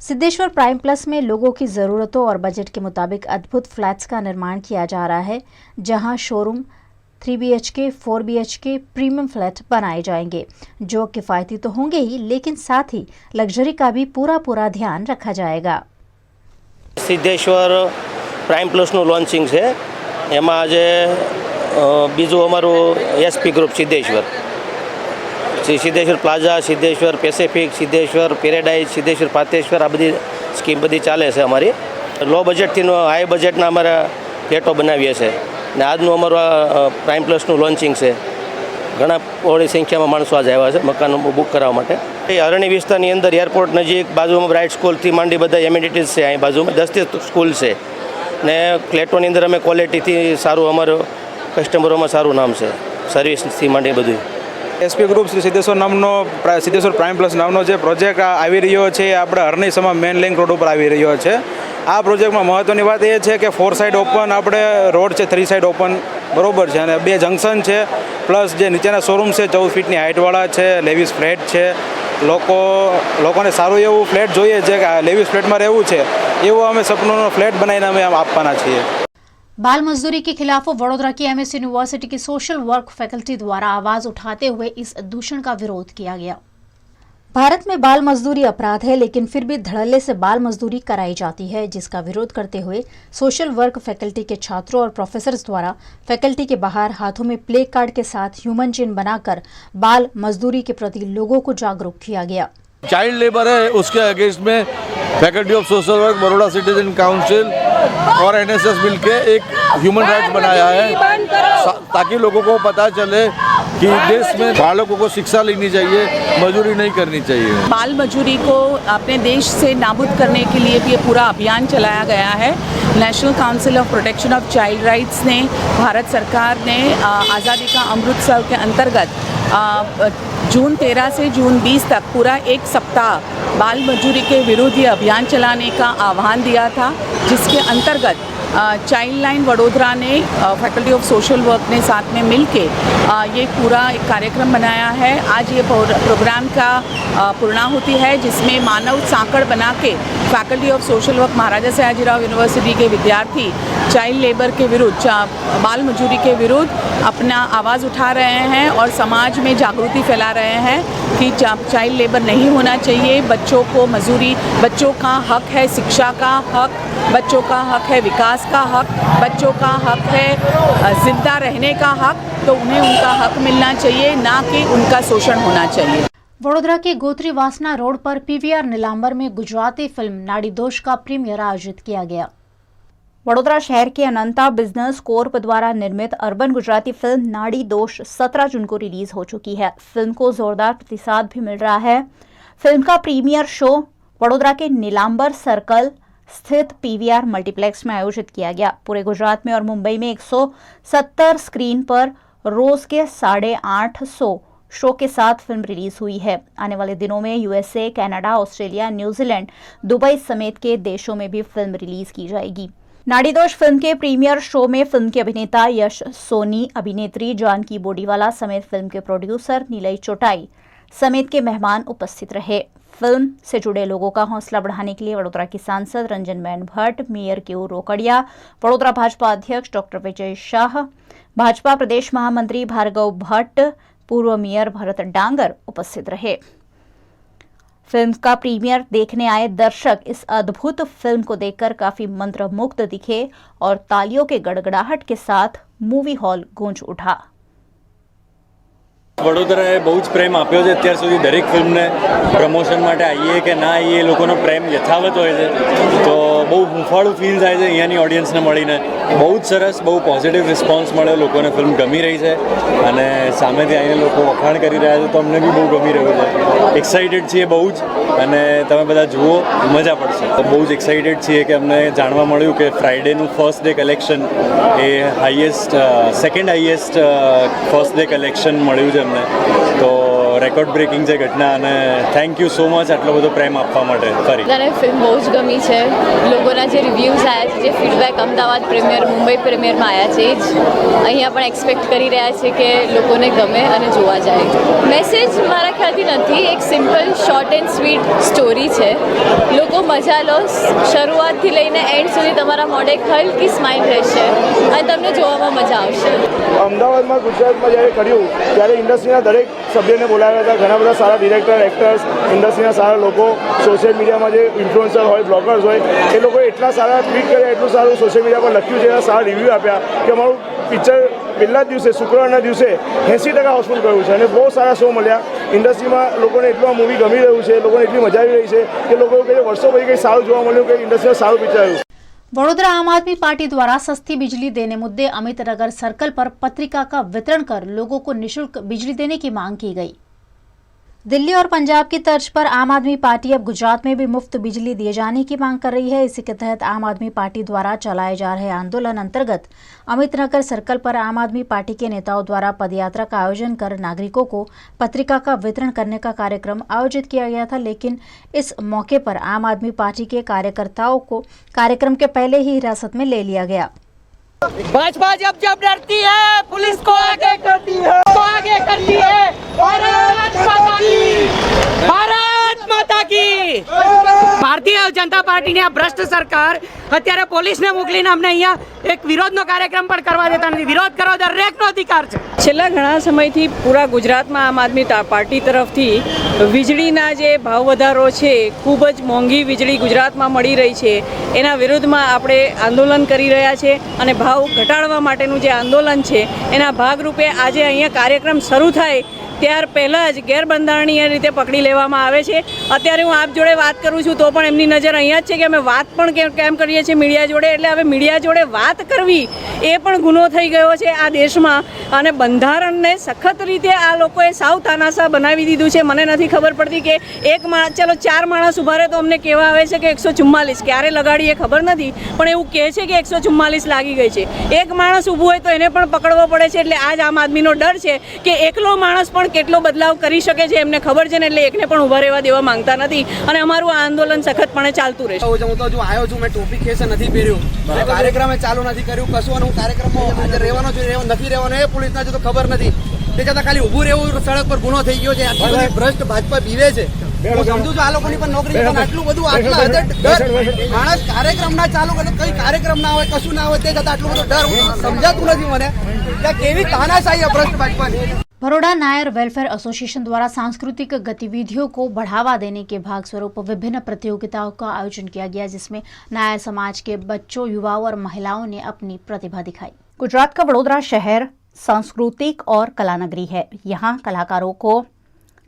सिद्धेश्वर प्राइम प्लस में लोगों की ज़रूरतों और बजट के मुताबिक अद्भुत फ्लैट्स का निर्माण किया जा रहा है, जहां showroom 3 BHK, 4 BHK premium flat बनाए जाएंगे, जो किफ़ायती तो होंगे ही, लेकिन साथ ही लग्जरी का भी पूरा ध्यान रखा जाएगा। सिद्धेश्वर प्राइम प्लसનું લોન્ચિંગ છે, એમાં આજે બીજું અમારું SP group Siddheshwar Plaza, Siddheshwar Pacific, Siddheshwar Paradise, Siddheshwar Pateshwar, આ બધી સ્કીમ બધી ચાલે છે અમારી। લો બજેટથી હાઈ બજેટના અમારા ફ્લેટો બનાવીએ છીએ ને આજનું અમારું પ્રાઇમ પ્લસનું લોન્ચિંગ છે। ઘણા બહોળી સંખ્યામાં માણસો આજે આવ્યા છે મકાન બુક કરાવવા માટે। એ અરણી વિસ્તારની અંદર એરપોર્ટ નજીક બાજુમાં બ્રાઇટ સ્કૂલથી માંડી બધા એમ્યુનિટીઝ છે, અહીં બાજુમાં 10 સ્કૂલ છે ને ફ્લેટોની અંદર અમે ક્વોલિટીથી સારું અમારું કસ્ટમરોમાં સારું નામ છે, સર્વિસથી માંડી બધું। SP group Shri Siddheshwar prime plus નામનો જે પ્રોજેક્ટ આવી રહ્યો છે, એ આપણે હરણી સમા મેન લિંક રોડ ઉપર આવી રહ્યો છે। આ પ્રોજેક્ટમાં મહત્ત્વની વાત એ છે કે 4 સાઇડ ઓપન આપણે રોડ છે, 3 સાઇડ ઓપન બરોબર છે, અને 2 જંકશન છે, પ્લસ જે નીચેના શોરૂમ છે 14 ફીટની હાઇટવાળા છે, લેવીસ ફ્લેટ છે। લોકોને સારું એવું ફ્લેટ જોઈએ છે કે લેવીસ ફ્લેટમાં રહેવું છે, એવો અમે સપનાનો ફ્લેટ બનાવીને અમે આપવાના છીએ। बाल मजदूरी के खिलाफ वडोदरा की MS यूनिवर्सिटी की सोशल वर्क फैकल्टी द्वारा आवाज उठाते हुए इस दूषण का विरोध किया गया। भारत में बाल मजदूरी अपराध है, लेकिन फिर भी धड़ल्ले से बाल मजदूरी कराई जाती है, जिसका विरोध करते हुए सोशल वर्क फैकल्टी के छात्रों और प्रोफेसर्स द्वारा फैकल्टी के बाहर हाथों में प्ले कार्ड के साथ ह्यूमन चेन बनाकर बाल मजदूरी के प्रति लोगों को जागरूक किया गया। चाइल्ड लेबर है, उसके अगेंस्ट में faculty of social work, Baroda citizen council और NSS मिलके एक ह्यूमन राइट्स बनाया है, ताकि लोगों को पता चले कि देश में बालकों को शिक्षा लेनी चाहिए, मजदूरी नहीं करनी चाहिए। बाल मजदूरी को अपने देश से नाबूद करने के लिए भी ये पूरा अभियान चलाया गया है। National council of protection of child rights ने, भारत सरकार ने आज़ादी का अमृतसर के अंतर्गत जून 13 से जून 20 तक पूरा 1 सप्ताह बाल मजदूरी के विरुद्ध ये अभियान चलाने का आह्वान दिया था, जिसके अंतर्गत चाइल्ड लाइन वडोदरा ने, फैकल्टी ऑफ सोशल वर्क ने साथ में मिलके ये पूरा एक कार्यक्रम बनाया है। आज ये प्रोग्राम का पूर्णाहुति है, जिसमें मानव सांकड़ बना के faculty of social work Maharaja Sayajirao university के विद्यार्थी चाइल्ड लेबर के विरुद्ध, बाल मजदूरी के विरुद्ध अपना आवाज़ उठा रहे हैं और समाज में जागृति फैला रहे हैं कि चाइल्ड लेबर नहीं होना चाहिए। बच्चों को मजदूरी, बच्चों का हक है शिक्षा का हक, बच्चों का हक है विकास का हक, बच्चों का हक है जिंदा रहने का हक, तो उन्हें उनका हक मिलना चाहिए, ना कि उनका शोषण होना चाहिए। वडोदरा के गोत्री वासना रोड पर PVR नीलांबर में गुजराती फिल्म नाड़ी दोष का प्रीमियर आयोजित किया गया। वडोदरा शहर के अनंता बिजनेस कोर्प द्वारा निर्मित अर्बन गुजराती फिल्म नाड़ी दोष 17 जून को रिलीज हो चुकी है। फिल्म को जोरदार प्रतिसाद भी मिल रहा है। फिल्म का प्रीमियर शो वडोदरा के नीलांबर सर्कल स्थित PVR मल्टीप्लेक्स में आयोजित किया गया। पूरे गुजरात में और मुंबई में 170 स्क्रीन पर रोज के 850 शो के साथ फिल्म रिलीज हुई है। आने वाले दिनों में USA, Canada, Australia, New Zealand, Dubai समेत के देशों में भी फिल्म रिलीज की जाएगी। नाड़ी दोष फिल्म के प्रीमियर शो में फिल्म के अभिनेता यश सोनी, अभिनेत्री जानकी बोडीवाला समेत फिल्म के प्रोड्यूसर नीलय चोटाई, समेत के मेहमान उपस्थित रहे। फिल्म से जुड़े लोगों का हौसला बढ़ाने के लिए वडोदरा की सांसद रंजनबेन भट्ट, मेयर केयू रोकड़िया, वडोदरा भाजपा अध्यक्ष डॉक्टर विजय शाह, भाजपा प्रदेश महामंत्री भार्गव भट्ट, पूर्व मेयर भरत डांगर उपस्थित रहे। फिल्म का प्रीमियर देखने आए दर्शक इस अद्भुत फिल्म को देखकर काफी मंत्रमुग्ध दिखे और तालियों के गड़गड़ाहट के साथ मूवी हॉल गूंज उठा। વડોદરાએ બહુ જ પ્રેમ આપ્યો છે અત્યાર સુધી દરેક ફિલ્મને પ્રમોશન માટે આવીએ કે ના આવીએ એ લોકોનો પ્રેમ યથાવત હોય છે, તો બહુ હૂંફાળું ફીલ થાય છે અહીંયાની ઓડિયન્સને મળીને. બહુ જ સરસ, બહુ પોઝિટિવ રિસ્પોન્સ મળ્યો, લોકોને ફિલ્મ ગમી રહી છે અને સામેથી આવીને લોકો વખાણ કરી રહ્યા છે, તો અમને બી બહુ ગમી રહ્યું છે. એક્સાઇટેડ છીએ બહુ જ, અને તમે બધા જુઓ, મજા પડશે. બહુ જ એક્સાઇટેડ છીએ કે અમને જાણવા મળ્યું કે ફ્રાઇડેનું ફર્સ્ટ ડે કલેક્શન એ second highest first day collection મળ્યું છે અમને, તો રેકોર્ડ બ્રેકિંગ છે ઘટના. અને થેન્ક યુ સો મચ આટલો બધો પ્રેમ આપવા માટે. ફરી મને ફિલ્મ બહુ જ ગમી છે. લોકોના જે રિવ્યૂઝ આવ્યા છે, જે ફીડબેક અમદાવાદ પ્રીમિયર, મુંબઈ પ્રીમિયરમાં આવ્યા છે, એ જ અહીંયા પણ એક્સપેક્ટ કરી રહ્યા છે કે લોકોને ગમે અને જોવા જાય. મેસેજ મારા ખ્યાલથી નથી, એક simple short and sweet story છે. લોકો મજા લો, શરૂઆતથી લઈને એન્ડ સુધી તમારા મોઢે એક હલકી સ્માઇલ રહેશે અને તમને જોવામાં મજા આવશે. અમદાવાદમાં, ગુજરાતમાં જ્યારે કર્યું ત્યારે ઇન્ડસ્ટ્રીના દરેક સભ્યને બોલાવ્યા હતા. ઘણા બધા સારા ડિરેક્ટર, એક્ટર્સ, ઇન્ડસ્ટ્રીના સારા લોકો, સોશિયલ મીડિયામાં જે ઇન્ફ્લુએન્સર હોય, બ્લોગર્સ હોય, એ લોકોએ એટલા સારા ટ્વીટ કર્યા, એટલું સારું સોશિયલ મીડિયા પર લખ્યું છે, એના સારા રિવ્યૂ આપ્યા કે અમારું પિક્ચર પહેલા જ દિવસે, શુક્રવારના દિવસે 80% હાઉસફુલ કર્યું છે અને બહુ સારા શો મળ્યા. ઇન્ડસ્ટ્રીમાં લોકોને એટલું આ મૂવી ગમી રહ્યું છે, લોકોને એટલી મજા આવી રહી છે કે લોકો કહે વર્ષો પછી કંઈ સારું જોવા મળ્યું, કે ઇન્ડસ્ટ્રીમાં સારું પિક્ચર આવ્યું. वडोदरा आम आदमी पार्टी द्वारा सस्ती बिजली देने मुद्दे अमित नगर सर्कल पर पत्रिका का वितरण कर लोगों को निःशुल्क बिजली देने की मांग की गई। दिल्ली और पंजाब की तर्ज पर आम आदमी पार्टी अब गुजरात में भी मुफ्त बिजली दिए जाने की मांग कर रही है। इसी के तहत आम आदमी पार्टी द्वारा चलाए जा रहे आंदोलन अंतर्गत अमित नगर सर्कल पर आम आदमी पार्टी के नेताओं द्वारा पदयात्रा का आयोजन कर नागरिकों को पत्रिका का वितरण करने का कार्यक्रम आयोजित किया गया था, लेकिन इस मौके पर आम आदमी पार्टी के कार्यकर्ताओं को कार्यक्रम के पहले ही हिरासत में ले लिया गया। भाजपा जब जब डरती है पुलिस को आगे करती है, भारत माता की, भारत माता की। भारतीय जनता पार्टी ने આ ભ્રષ્ટ સરકાર અત્યારે પોલીસને મોકલીને અમને અહીંયા એક વિરોધનો કાર્યક્રમ પણ કરવા દેતા નથી. વિરોધ કરવો દરેકનો અધિકાર છે. છેલ્લા ઘણા સમયથી પૂરા ગુજરાતમાં આમ આદમી પાર્ટી તરફથી વીજળીના જે ભાવ વધારો છે, ખૂબ જ મોંઘી વીજળી ગુજરાતમાં મળી રહી છે, એના વિરુદ્ધમાં આપણે આંદોલન કરી રહ્યા છે અને ભાવ ઘટાડવા માટેનું જે આંદોલન છે એના ભાગરૂપે આજે અહીંયા કાર્યક્રમ શરૂ થાય ત્યાર પહેલાં જ ગેરબંધારણીય રીતે પકડી લેવામાં આવે છે. અત્યારે હું આપ જોડે વાત કરું છું તો પણ એમની નજર અહીંયા જ છે કે અમે વાત પણ કેમ કરીએ છીએ મીડિયા જોડે, એટલે હવે મીડિયા જોડે વાત કરવી એ પણ ગુનો થઈ ગયો છે આ દેશમાં. અને બંધારણને સખત રીતે આ લોકોએ સાવ તાનાશા બનાવી દીધું છે. મને નથી ખબર પડતી કે એક માણસ, ચલો 4 માણસ ઊભા રહે તો અમને કહેવા આવે છે કે 144 ક્યારે લગાડી એ ખબર નથી, પણ એવું કહે છે કે 144 લાગી ગઈ છે. એક માણસ ઊભું હોય તો એને પણ પકડવો પડે છે. એટલે આ જ આમ આદમીનો ડર છે કે એકલો માણસ પણ કેટલો બદલાવ કરી શકે છે એમને ખબર છે ને, એટલે એકને પણ ઊભા રહેવા દેવા માંગતા નથી અને અમારું આ આંદોલન સખતપણે ચાલતું રહેશે. હું તો જો આવ્યો છું, મેં ટોપી કેસ નથી પહેર્યું, કાર્યક્રમ ચાલુ નથી કર્યું કશું, અને હું કાર્યક્રમમાં હાજર રહેવાનો છું, નથી રહેવાનો એ પોલીસના તો ખબર નથી. તે છતાં ખાલી ઊભું રહેવું સડક પર ગુનો થઈ ગયો છે. આટલી બધી ભ્રષ્ટ ભાજપા બીવે છે. હું સમજુ છું આ લોકોની પણ નોકરી, આટલું બધું આટલા ડર, માણસ કાર્યક્રમ ના ચાલુ કરે, કઈ કાર્યક્રમ ના હોય, કશું ના હોય, તે છતાં આટલું બધું ડર સમજાતું નથી મને કે કેવી તાનાશાહી ભ્રષ્ટ ભાજપાની. बड़ौदा नायर वेलफेयर एसोसिएशन द्वारा सांस्कृतिक गतिविधियों को बढ़ावा देने के भाग स्वरूप विभिन्न प्रतियोगिताओं का आयोजन किया गया, जिसमें नायर समाज के बच्चों, युवाओं और महिलाओं ने अपनी प्रतिभा दिखाई। गुजरात का वडोदरा शहर सांस्कृतिक और कला नगरी है। यहाँ कलाकारों को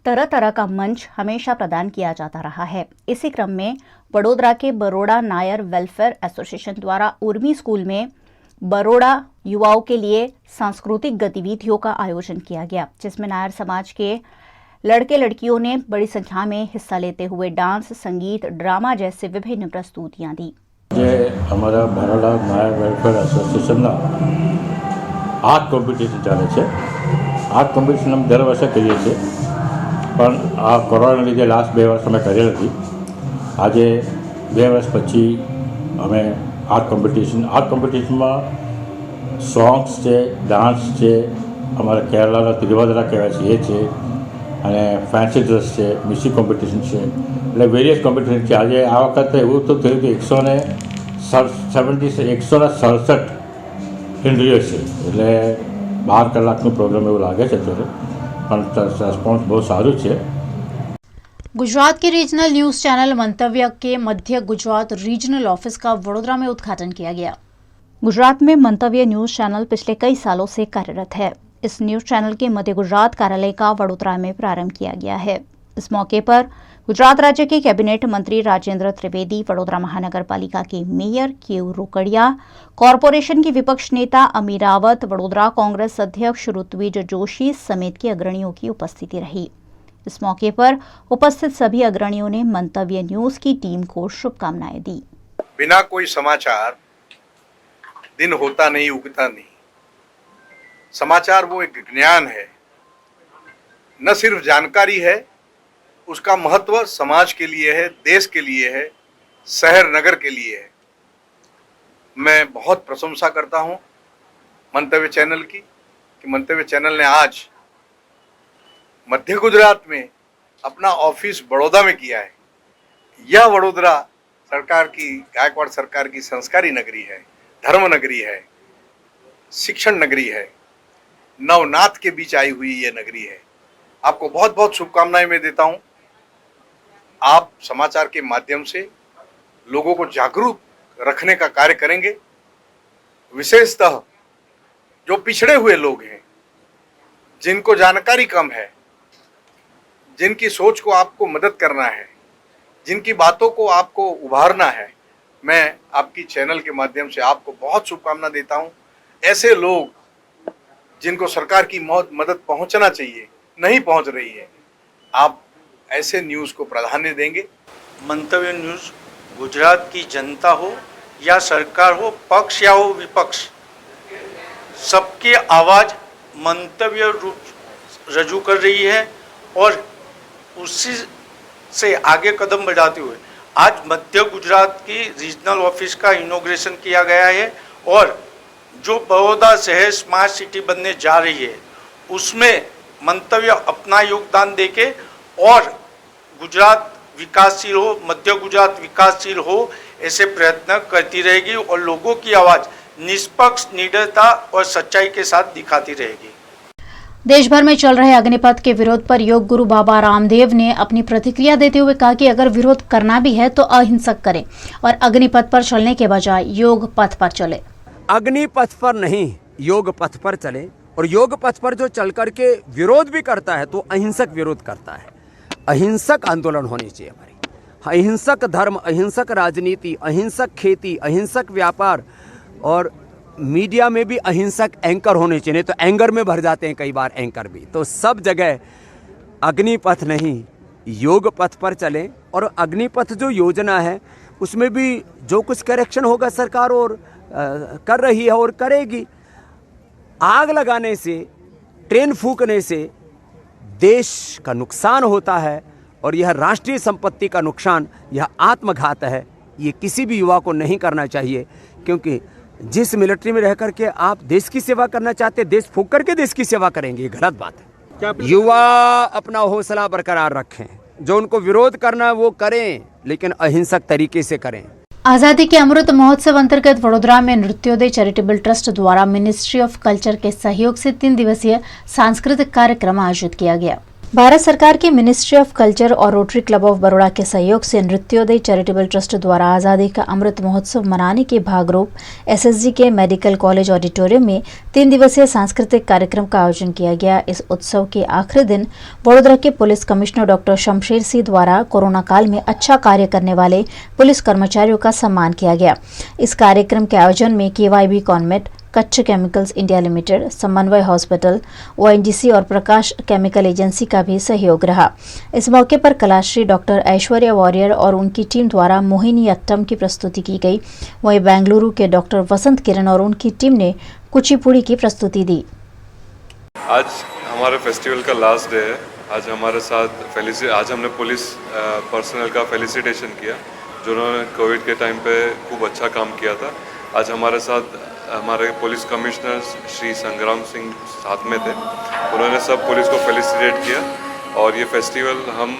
तरह तरह का मंच हमेशा प्रदान किया जाता रहा है। इसी क्रम में वडोदरा के बड़ौदा नायर वेलफेयर एसोसिएशन द्वारा उर्मी स्कूल में बड़ौदा युवाओं के लिए सांस्कृतिक गतिविधियों का आयोजन किया गया, जिसमें नायर समाज के लड़के लड़कियों ने बड़ी संख्या में हिस्सा लेते हुए डांस, संगीत, ड्रामा जैसे विभिन्न प्रस्तुतियां दी। જે અમારા બરોડા નાયર વેલફેર એસોસિએશનના આર્ટ કોમ્પિટિશન ચાલે છે. આર્ટ કોમ્પિટિશન અમે દર વર્ષે કરીએ છીએ, પણ આ કોરોનાના લીધે લાસ્ટ 2 વર્ષ અમે કરેલ નથી. આજે 2 વર્ષ પછી અમે આર્ટ કોમ્પિટિશનમાં સોંગ્સ છે, ડાન્સ છે, અમારા કેરલાના તિરુવાદરા કહેવાય છે એ છે, અને ફેન્સી ડ્રેસ છે, મ્યુઝિક કોમ્પિટિશન છે, એટલે વેરિયસ કોમ્પિટિશન છે. આજે આ વખતે એવું તો થયું હતું 167 એન્ટ્રીઓ છે, એટલે 12 કલાકનું પ્રોગ્રામ એવું લાગે છે અત્યારે, પણ રેસ્પોન્સ બહુ સારું છે. गुजरात की रीजनल न्यूज चैनल मंतव्य के मध्य गुजरात रीजनल ऑफिस का वडोदरा में उद्घाटन किया गया। गुजरात में मंतव्य न्यूज चैनल पिछले कई सालों से कार्यरत है। इस न्यूज चैनल के मध्य गुजरात कार्यालय का वडोदरा में प्रारंभ किया गया है। इस मौके पर गुजरात राज्य के कैबिनेट मंत्री राजेंद्र त्रिवेदी, वडोदरा महानगर पालिका के मेयर केयू रोकड़िया, कॉरपोरेशन के विपक्ष नेता अमीर रावत, वडोदरा कांग्रेस अध्यक्ष ऋत्विज जोशी समेत के अग्रणियों की उपस्थिति रही। इस मौके पर उपस्थित सभी अग्रणियों ने मंतव्य न्यूज की टीम को शुभकामनाएं दी। बिना कोई समाचार दिन होता नहीं, उगता नहीं। समाचार वो एक ज्ञान है, न सिर्फ जानकारी है, उसका महत्व समाज के लिए है, देश के लिए है, शहर नगर के लिए है। मैं बहुत प्रशंसा करता हूँ मंतव्य चैनल की कि मंतव्य चैनल ने आज मध्य गुजरात में अपना ऑफिस बड़ौदा में किया है। यह वडोदरा सरकार की, गायकवाड़ सरकार की संस्कारी नगरी है, धर्म नगरी है, शिक्षण नगरी है, नवनाथ के बीच आई हुई ये नगरी है। आपको बहुत बहुत शुभकामनाएं मैं देता हूं। आप समाचार के माध्यम से लोगों को जागरूक रखने का कार्य करेंगे। विशेषतः जो पिछड़े हुए लोग हैं, जिनको जानकारी कम है, जिनकी सोच को आपको मदद करना है, जिनकी बातों को आपको उभारना है, मैं आपकी चैनल के माध्यम से आपको बहुत शुभकामना देता हूं। ऐसे लोग जिनको सरकार की मदद पहुंचना चाहिए, नहीं पहुंच रही है, आप ऐसे न्यूज़ को प्राधान्य देंगे। मंतव्य न्यूज़ गुजरात की जनता हो या सरकार हो, पक्ष या हो विपक्ष, सबकी आवाज़ मंतव्य रूप रजू कर रही है और उसी से आगे कदम बढ़ाते हुए आज मध्य गुजरात की रीजनल ऑफिस का इनॉग्रेशन किया गया है और जो बड़ौदा शहर स्मार्ट सिटी बनने जा रही है उसमें मंतव्य अपना योगदान देके और गुजरात विकासशील हो, मध्य गुजरात विकासशील हो, ऐसे प्रयत्न करती रहेगी और लोगों की आवाज़ निष्पक्ष, निडरता और सच्चाई के साथ दिखाती रहेगी। देश भर में चल रहे अग्निपथ के विरोध पर योग गुरु बाबा रामदेव ने अपनी प्रतिक्रिया देते हुए कहा कि अगर विरोध करना भी है तो अहिंसक करें और अग्निपथ पर चलने के बजाय योग पथ पर चले। अग्निपथ पर नहीं, योग पथ पर चले और योग पथ पर जो चल करके विरोध भी करता है तो अहिंसक विरोध करता है। अहिंसक आंदोलन होनी चाहिए हमारी, अहिंसक धर्म, अहिंसक राजनीति, अहिंसक खेती, अहिंसक व्यापार और मीडिया में भी अहिंसक एंकर होने चाहिए। नहीं तो एंगर में भर जाते हैं कई बार एंकर भी। तो सब जगह अग्निपथ नहीं, योग पथ पर चलें और अग्निपथ जो योजना है उसमें भी जो कुछ करेक्शन होगा सरकार और कर रही है और करेगी। आग लगाने से, ट्रेन फूंकने से देश का नुकसान होता है और यह राष्ट्रीय संपत्ति का नुकसान, यह आत्मघात है। ये किसी भी युवा को नहीं करना चाहिए, क्योंकि जिस मिलिट्री में रह करके आप देश की सेवा करना चाहते हैं, देश फूंक करके देश की सेवा करेंगे, ये गलत बात है। युवा अपना हौसला बरकरार रखें, जो उनको विरोध करना है वो करें, लेकिन अहिंसक तरीके से करें। आजादी के अमृत महोत्सव अंतर्गत वडोदरा में नृत्योदय चैरिटेबल ट्रस्ट द्वारा मिनिस्ट्री ऑफ कल्चर के सहयोग से 3 दिवसीय सांस्कृतिक कार्यक्रम आयोजित किया गया। भारत सरकार की मिनिस्ट्री ऑफ कल्चर और रोटरी क्लब ऑफ बड़ौदा के सहयोग से नृत्योदय चैरिटेबल ट्रस्ट द्वारा आज़ादी का अमृत महोत्सव मनाने के भागरूप एसएसजी के मेडिकल कॉलेज ऑडिटोरियम में 3 दिवसीय सांस्कृतिक कार्यक्रम का आयोजन किया गया। इस उत्सव के आखिरी दिन वडोदरा के police commissioner doctor Shamsher Singh द्वारा कोरोना काल में अच्छा कार्य करने वाले पुलिस कर्मचारियों का सम्मान किया गया। इस कार्यक्रम के आयोजन में KYB convent, Kutch chemicals India limited, समन्वय हॉस्पिटल, ONGC और प्रकाश केमिकल एजेंसी का भी सहयोग रहा। इस मौके पर कलाश्री डॉक्टर ऐश्वर्या वॉरियर और उनकी टीम द्वारा मोहिनी अट्टम की प्रस्तुति की गई। वहीं बेंगलुरु के डॉक्टर वसंत किरण और उनकी टीम ने कुचिपुड़ी की प्रस्तुति दी। आज हमारे फेस्टिवल का लास्ट डे है। आज हमारे साथ आज हमने पुलिस पर्सनल का फेलिसिटेशन किया, जिन्होंने कोविड के टाइम पे खूब अच्छा काम किया था। आज हमारे साथ हमारे पुलिस कमिश्नर श्री संग्राम सिंह साथ में थे। उन्होंने सब पुलिस को फेलिसिटेट किया और ये फेस्टिवल हम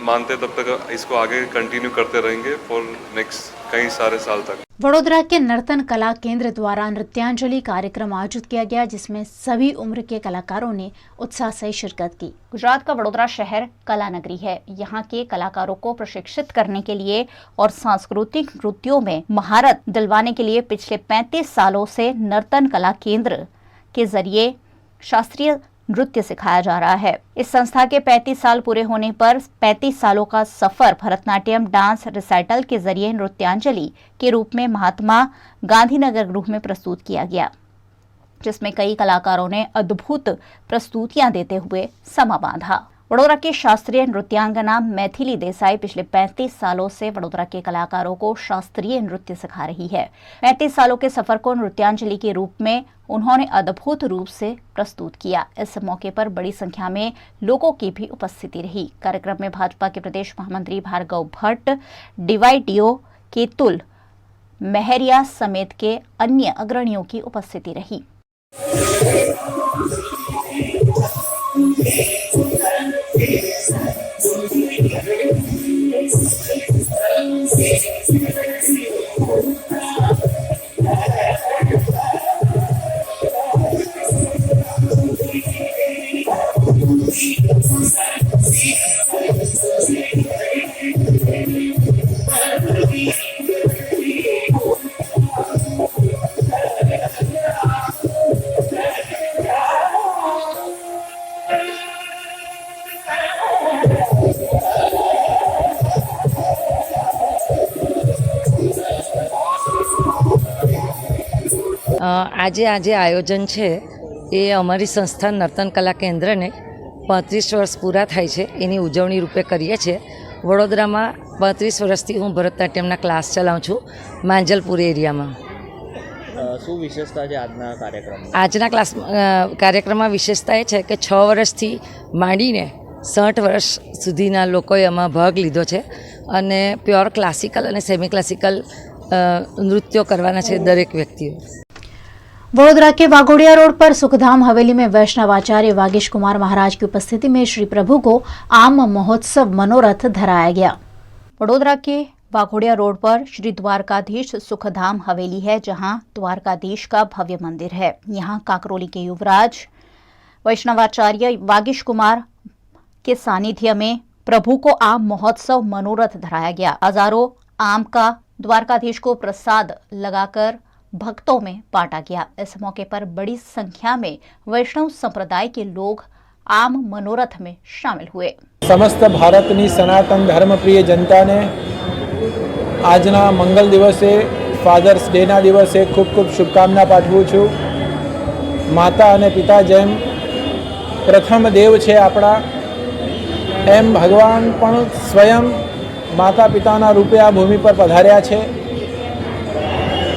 मानते तब तक इसको आगे कंटिन्यू करते रहेंगे फॉर नेक्स्ट कई सारे साल तक। वडोदरा के नर्तन कला केंद्र द्वारा नृत्यांजलि कार्यक्रम आयोजित किया गया, जिसमें सभी उम्र के कलाकारों ने उत्साह से शिरकत की। गुजरात का वडोदरा शहर कला नगरी है। यहाँ के कलाकारों को प्रशिक्षित करने के लिए और सांस्कृतिक नृत्यों में महारत दिलवाने के लिए पिछले 35 सालों से नर्तन कला केंद्र के जरिए शास्त्रीय नृत्य सिखाया जा रहा है। इस संस्था के 35 साल पूरे होने पर 35 सालों का सफर भरतनाट्यम डांस रिसाइटल के जरिए नृत्यांजलि के रूप में महात्मा गांधीनगर गृह में प्रस्तुत किया गया, जिसमें कई कलाकारों ने अद्भुत प्रस्तुतियां देते हुए समा बांधा। वडोदरा की शास्त्रीय नृत्यांगना मैथिली देसाई पिछले 35 सालों से वडोदरा के कलाकारों को शास्त्रीय नृत्य सिखा रही है। 35 सालों के सफर को नृत्यांजलि के रूप में उन्होंने अद्भुत रूप से प्रस्तुत किया। इस मौके पर बड़ी संख्या में लोगों की भी उपस्थिति रही। कार्यक्रम में भाजपा के प्रदेश महामंत्री भार्गव भट्ट, डीवाईटीओ केतुल मेहरिया समेत के अन्य अग्रणियों की उपस्थिति रही। આજે આયોજન છે એ અમારી સંસ્થા નર્તન કલા કેન્દ્રને 35 વર્ષ પૂરા થાય છે એની ઉજવણી રૂપે કરીએ છીએ। વડોદરામાં 35 વર્ષથી હું ભરતનાટ્યમના ક્લાસ ચલાવું છું માંજલપુર એરિયામાં। શું વિશેષતા છે આજના કાર્યક્રમમાં? આજના કાર્યક્રમમાં વિશેષતા એ છે કે 6 વર્ષથી માંડીને 60 વર્ષ સુધીના લોકોએ આમાં ભાગ લીધો છે અને પ્યોર ક્લાસિકલ અને સેમી ક્લાસિકલ નૃત્યો કરવાના છે દરેક વ્યક્તિઓ। वडोदरा के वाघोड़िया रोड पर सुखधाम हवेली में वैष्णव आचार्य वागीश कुमार महाराज की उपस्थिति में श्री प्रभु को आम महोत्सव मनोरथ धराया गया। वडोदरा के वाघोड़िया रोड पर श्री द्वारकाधीश सुखधाम हवेली है, जहां द्वारकाधीश का भव्य मंदिर है। यहां काकरोली के युवराज वैष्णवाचार्य वागीश कुमार के सानिध्य में प्रभु को आम महोत्सव मनोरथ धराया गया। हजारों आम का द्वारकाधीश को प्रसाद लगाकर भक्तों में बांटा गया। इस मौके पर बड़ी संख्या में वैष्णव संप्रदाय के लोग आम मनोरथ में शामिल हुए। समस्त भारतनी सनातन धर्म प्रिय जनता ने आजना मंगल दिवसे फादर्स डे ना दिवसे खूब खूब शुभकामना पाठवुं छुं। माता अने पिता जेम प्रथम देव छे आपणा, एम भगवान पण स्वयं माता पिताना रूपे आ भूमि पर पधार्या छे।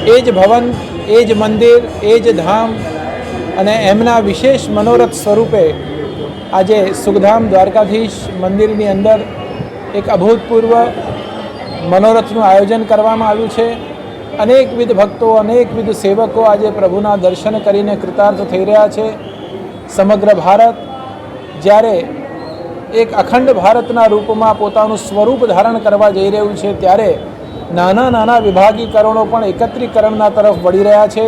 एज भवन, एज मंदिर, एज धाम अने एमना विशेष मनोरथ स्वरूपे आज सुखधाम द्वारकाधीश मंदिरनी अंदर एक अभूतपूर्व मनोरथનું आयोजन करवामां आव्युं छे। अनेकविध भक्तों, अनेकविध सेवकों आज प्रभुना दर्शन करीने कृतार्थ थई रह्या छे। समग्र भारत ज्यारे एक अखंड भारतना रूपमां पोतानुं स्वरूप धारण करवा जई रह्युं छे, त्यारे नाना नाना विभागीकरणों पण एकत्रीकरणना तरफ वળી રહ્યા છે।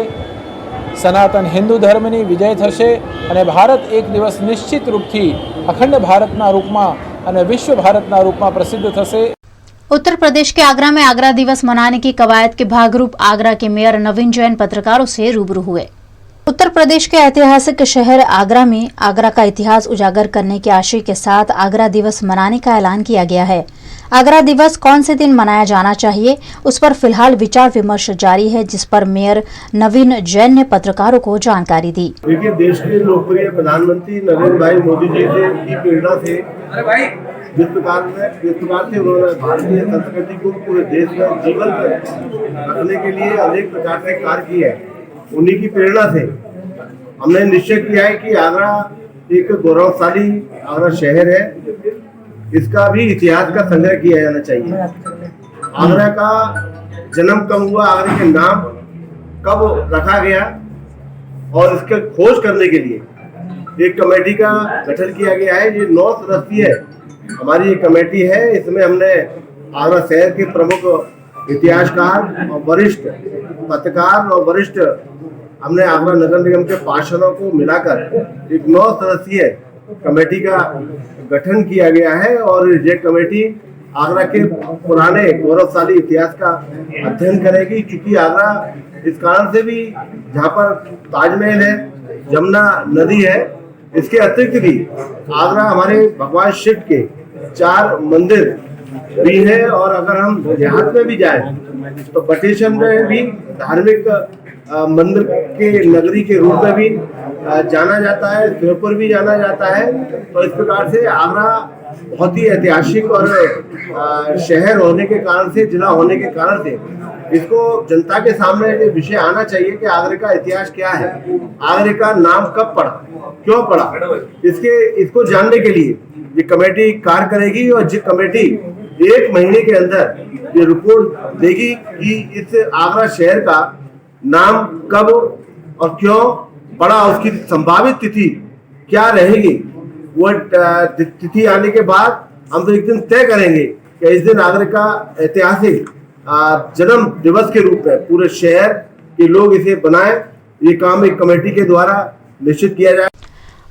सनातन हिंदू धर्मनी विजय थशे अने भारत एक दिवस निश्चित रूपथी अखंड भारतना रूपमां अने विश्व भारतना रूपमां प्रसिद्ध थशे। उत्तर प्रदेश के आगरा में आगरा दिवस मनाने की कवायद के भागरूप आगरा के मेयर नवीन जैन पत्रकारों से रूबरू हुए। उत्तर प्रदेश के ऐतिहासिक शहर आगरा में आगरा का इतिहास उजागर करने के आशय के साथ आगरा दिवस मनाने का ऐलान किया गया है। आगरा दिवस कौन से दिन मनाया जाना चाहिए, उस पर फिलहाल विचार विमर्श जारी है, जिस पर मेयर नवीन जैन ने पत्रकारों को जानकारी दी। देखिए, देश के लोकप्रिय प्रधानमंत्री नरेंद्र भाई मोदी जी की प्रेरणा से जिस प्रकार से उन्होंने भारतीय संस्कृति को पूरे देश में जीवंत रखने के लिए अनेक प्रकार से कार्य किए हैं, उन्हीं की प्रेरणा से हमने निश्चय किया है कि आगरा एक गौरवशाली आगरा शहर है, इसका भी इतिहास का संग्रह किया जाना चाहिए। आगरा का जन्म कब हुआ, आगरा के नाम कब रखा गया और इसके खोज करने के लिए एक कमेटी का गठन किया गया है। ये 9 सदस्यीय हमारी ये कमेटी है। इसमें हमने आगरा शहर के प्रमुख इतिहासकार और वरिष्ठ पत्रकार और वरिष्ठ हमने आगरा नगर निगम के पार्षदों को मिलाकर एक 9 सदस्यीय कमेटी का गठन किया गया है और ये कमेटी आगरा के पुराने गौरवशाली इतिहास का अध्ययन करेगी, क्योंकि आगरा इस कारण से भी जहाँ पर ताजमहल है, जमुना नदी है, इसके अतिरिक्त भी आगरा हमारे भगवान शिव के 4 मंदिर भी है। और अगर हम देहात में भी जाएं तो बटेश्वर में भी धार्मिक मंदिर के नगरी के रूप में भी जाना जाता है, श्योपुर भी जाना जाता है। तो इस प्रकार से आगरा बहुत ही ऐतिहासिक और शहर होने के कारण से, जिला होने के कारण से इसको जनता के सामने ये विषय आना चाहिए कि आगरे का इतिहास क्या है, आगरे का नाम कब पड़ा, क्यों पड़ा, इसको जानने के लिए ये कमेटी कार्य करेगी। और ये कमेटी 1 महीने के अंदर ये रिपोर्ट देगी कि इस आगरा शहर का नाम कब और क्यों पड़ा, उसकी संभावित तिथि क्या रहेगी। वो तिथि आने के बाद हम तो एक दिन तय करेंगे कि इस दिन आगरा का ऐतिहासिक जन्म दिवस के रूप में पूरे शहर के लोग इसे बनाएं। ये काम एक कमेटी के द्वारा निश्चित किया जाए।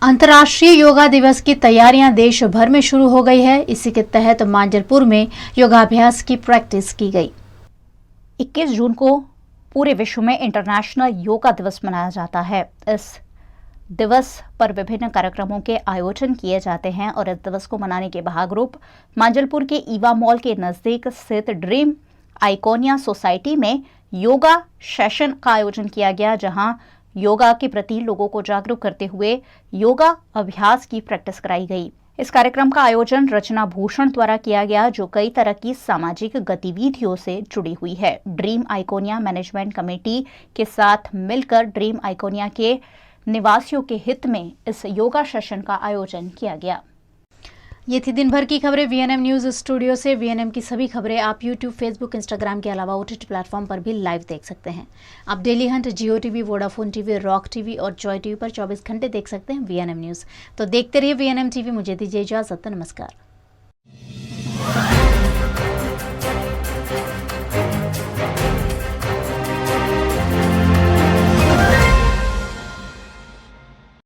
अंतर्राष्ट्रीय योगा दिवस की तैयारियां देश भर में शुरू हो गई है। इसी के तहत मांजलपुर में योगाभ्यास की प्रैक्टिस की गई। 21 जून को पूरे विश्व में इंटरनेशनल योगा दिवस मनाया जाता है। इस दिवस पर विभिन्न कार्यक्रमों के आयोजन किए जाते हैं और इस दिवस को मनाने के भागरूप मांजलपुर के ईवा मॉल के नजदीक स्थित ड्रीम आइकोनिया सोसाइटी में योगा सेशन का आयोजन किया गया, जहां योगा के प्रति लोगों को जागरूक करते हुए योगा अभ्यास की प्रैक्टिस कराई गई। इस कार्यक्रम का आयोजन रचना भूषण द्वारा किया गया, जो कई तरह की सामाजिक गतिविधियों से जुड़ी हुई है। ड्रीम आइकोनिया मैनेजमेंट कमेटी के साथ मिलकर ड्रीम आइकोनिया के निवासियों के हित में इस योगा सेशन का आयोजन किया गया। ये थी दिन भर की खबरें वीएनएम न्यूज स्टूडियो से। वीएनएम की सभी खबरें आप यूट्यूब, फेसबुक, इंस्टाग्राम के अलावा ओटीटी प्लेटफॉर्म पर भी लाइव देख सकते हैं। आप Dailyhunt, Jio TV, Vodafone TV, Rock TV और जॉय टीवी पर 24 घंटे देख सकते हैं वीएनएम न्यूज। तो देखते रहिए वीएनएम टीवी। मुझे दीजिए इजाजत। नमस्कार।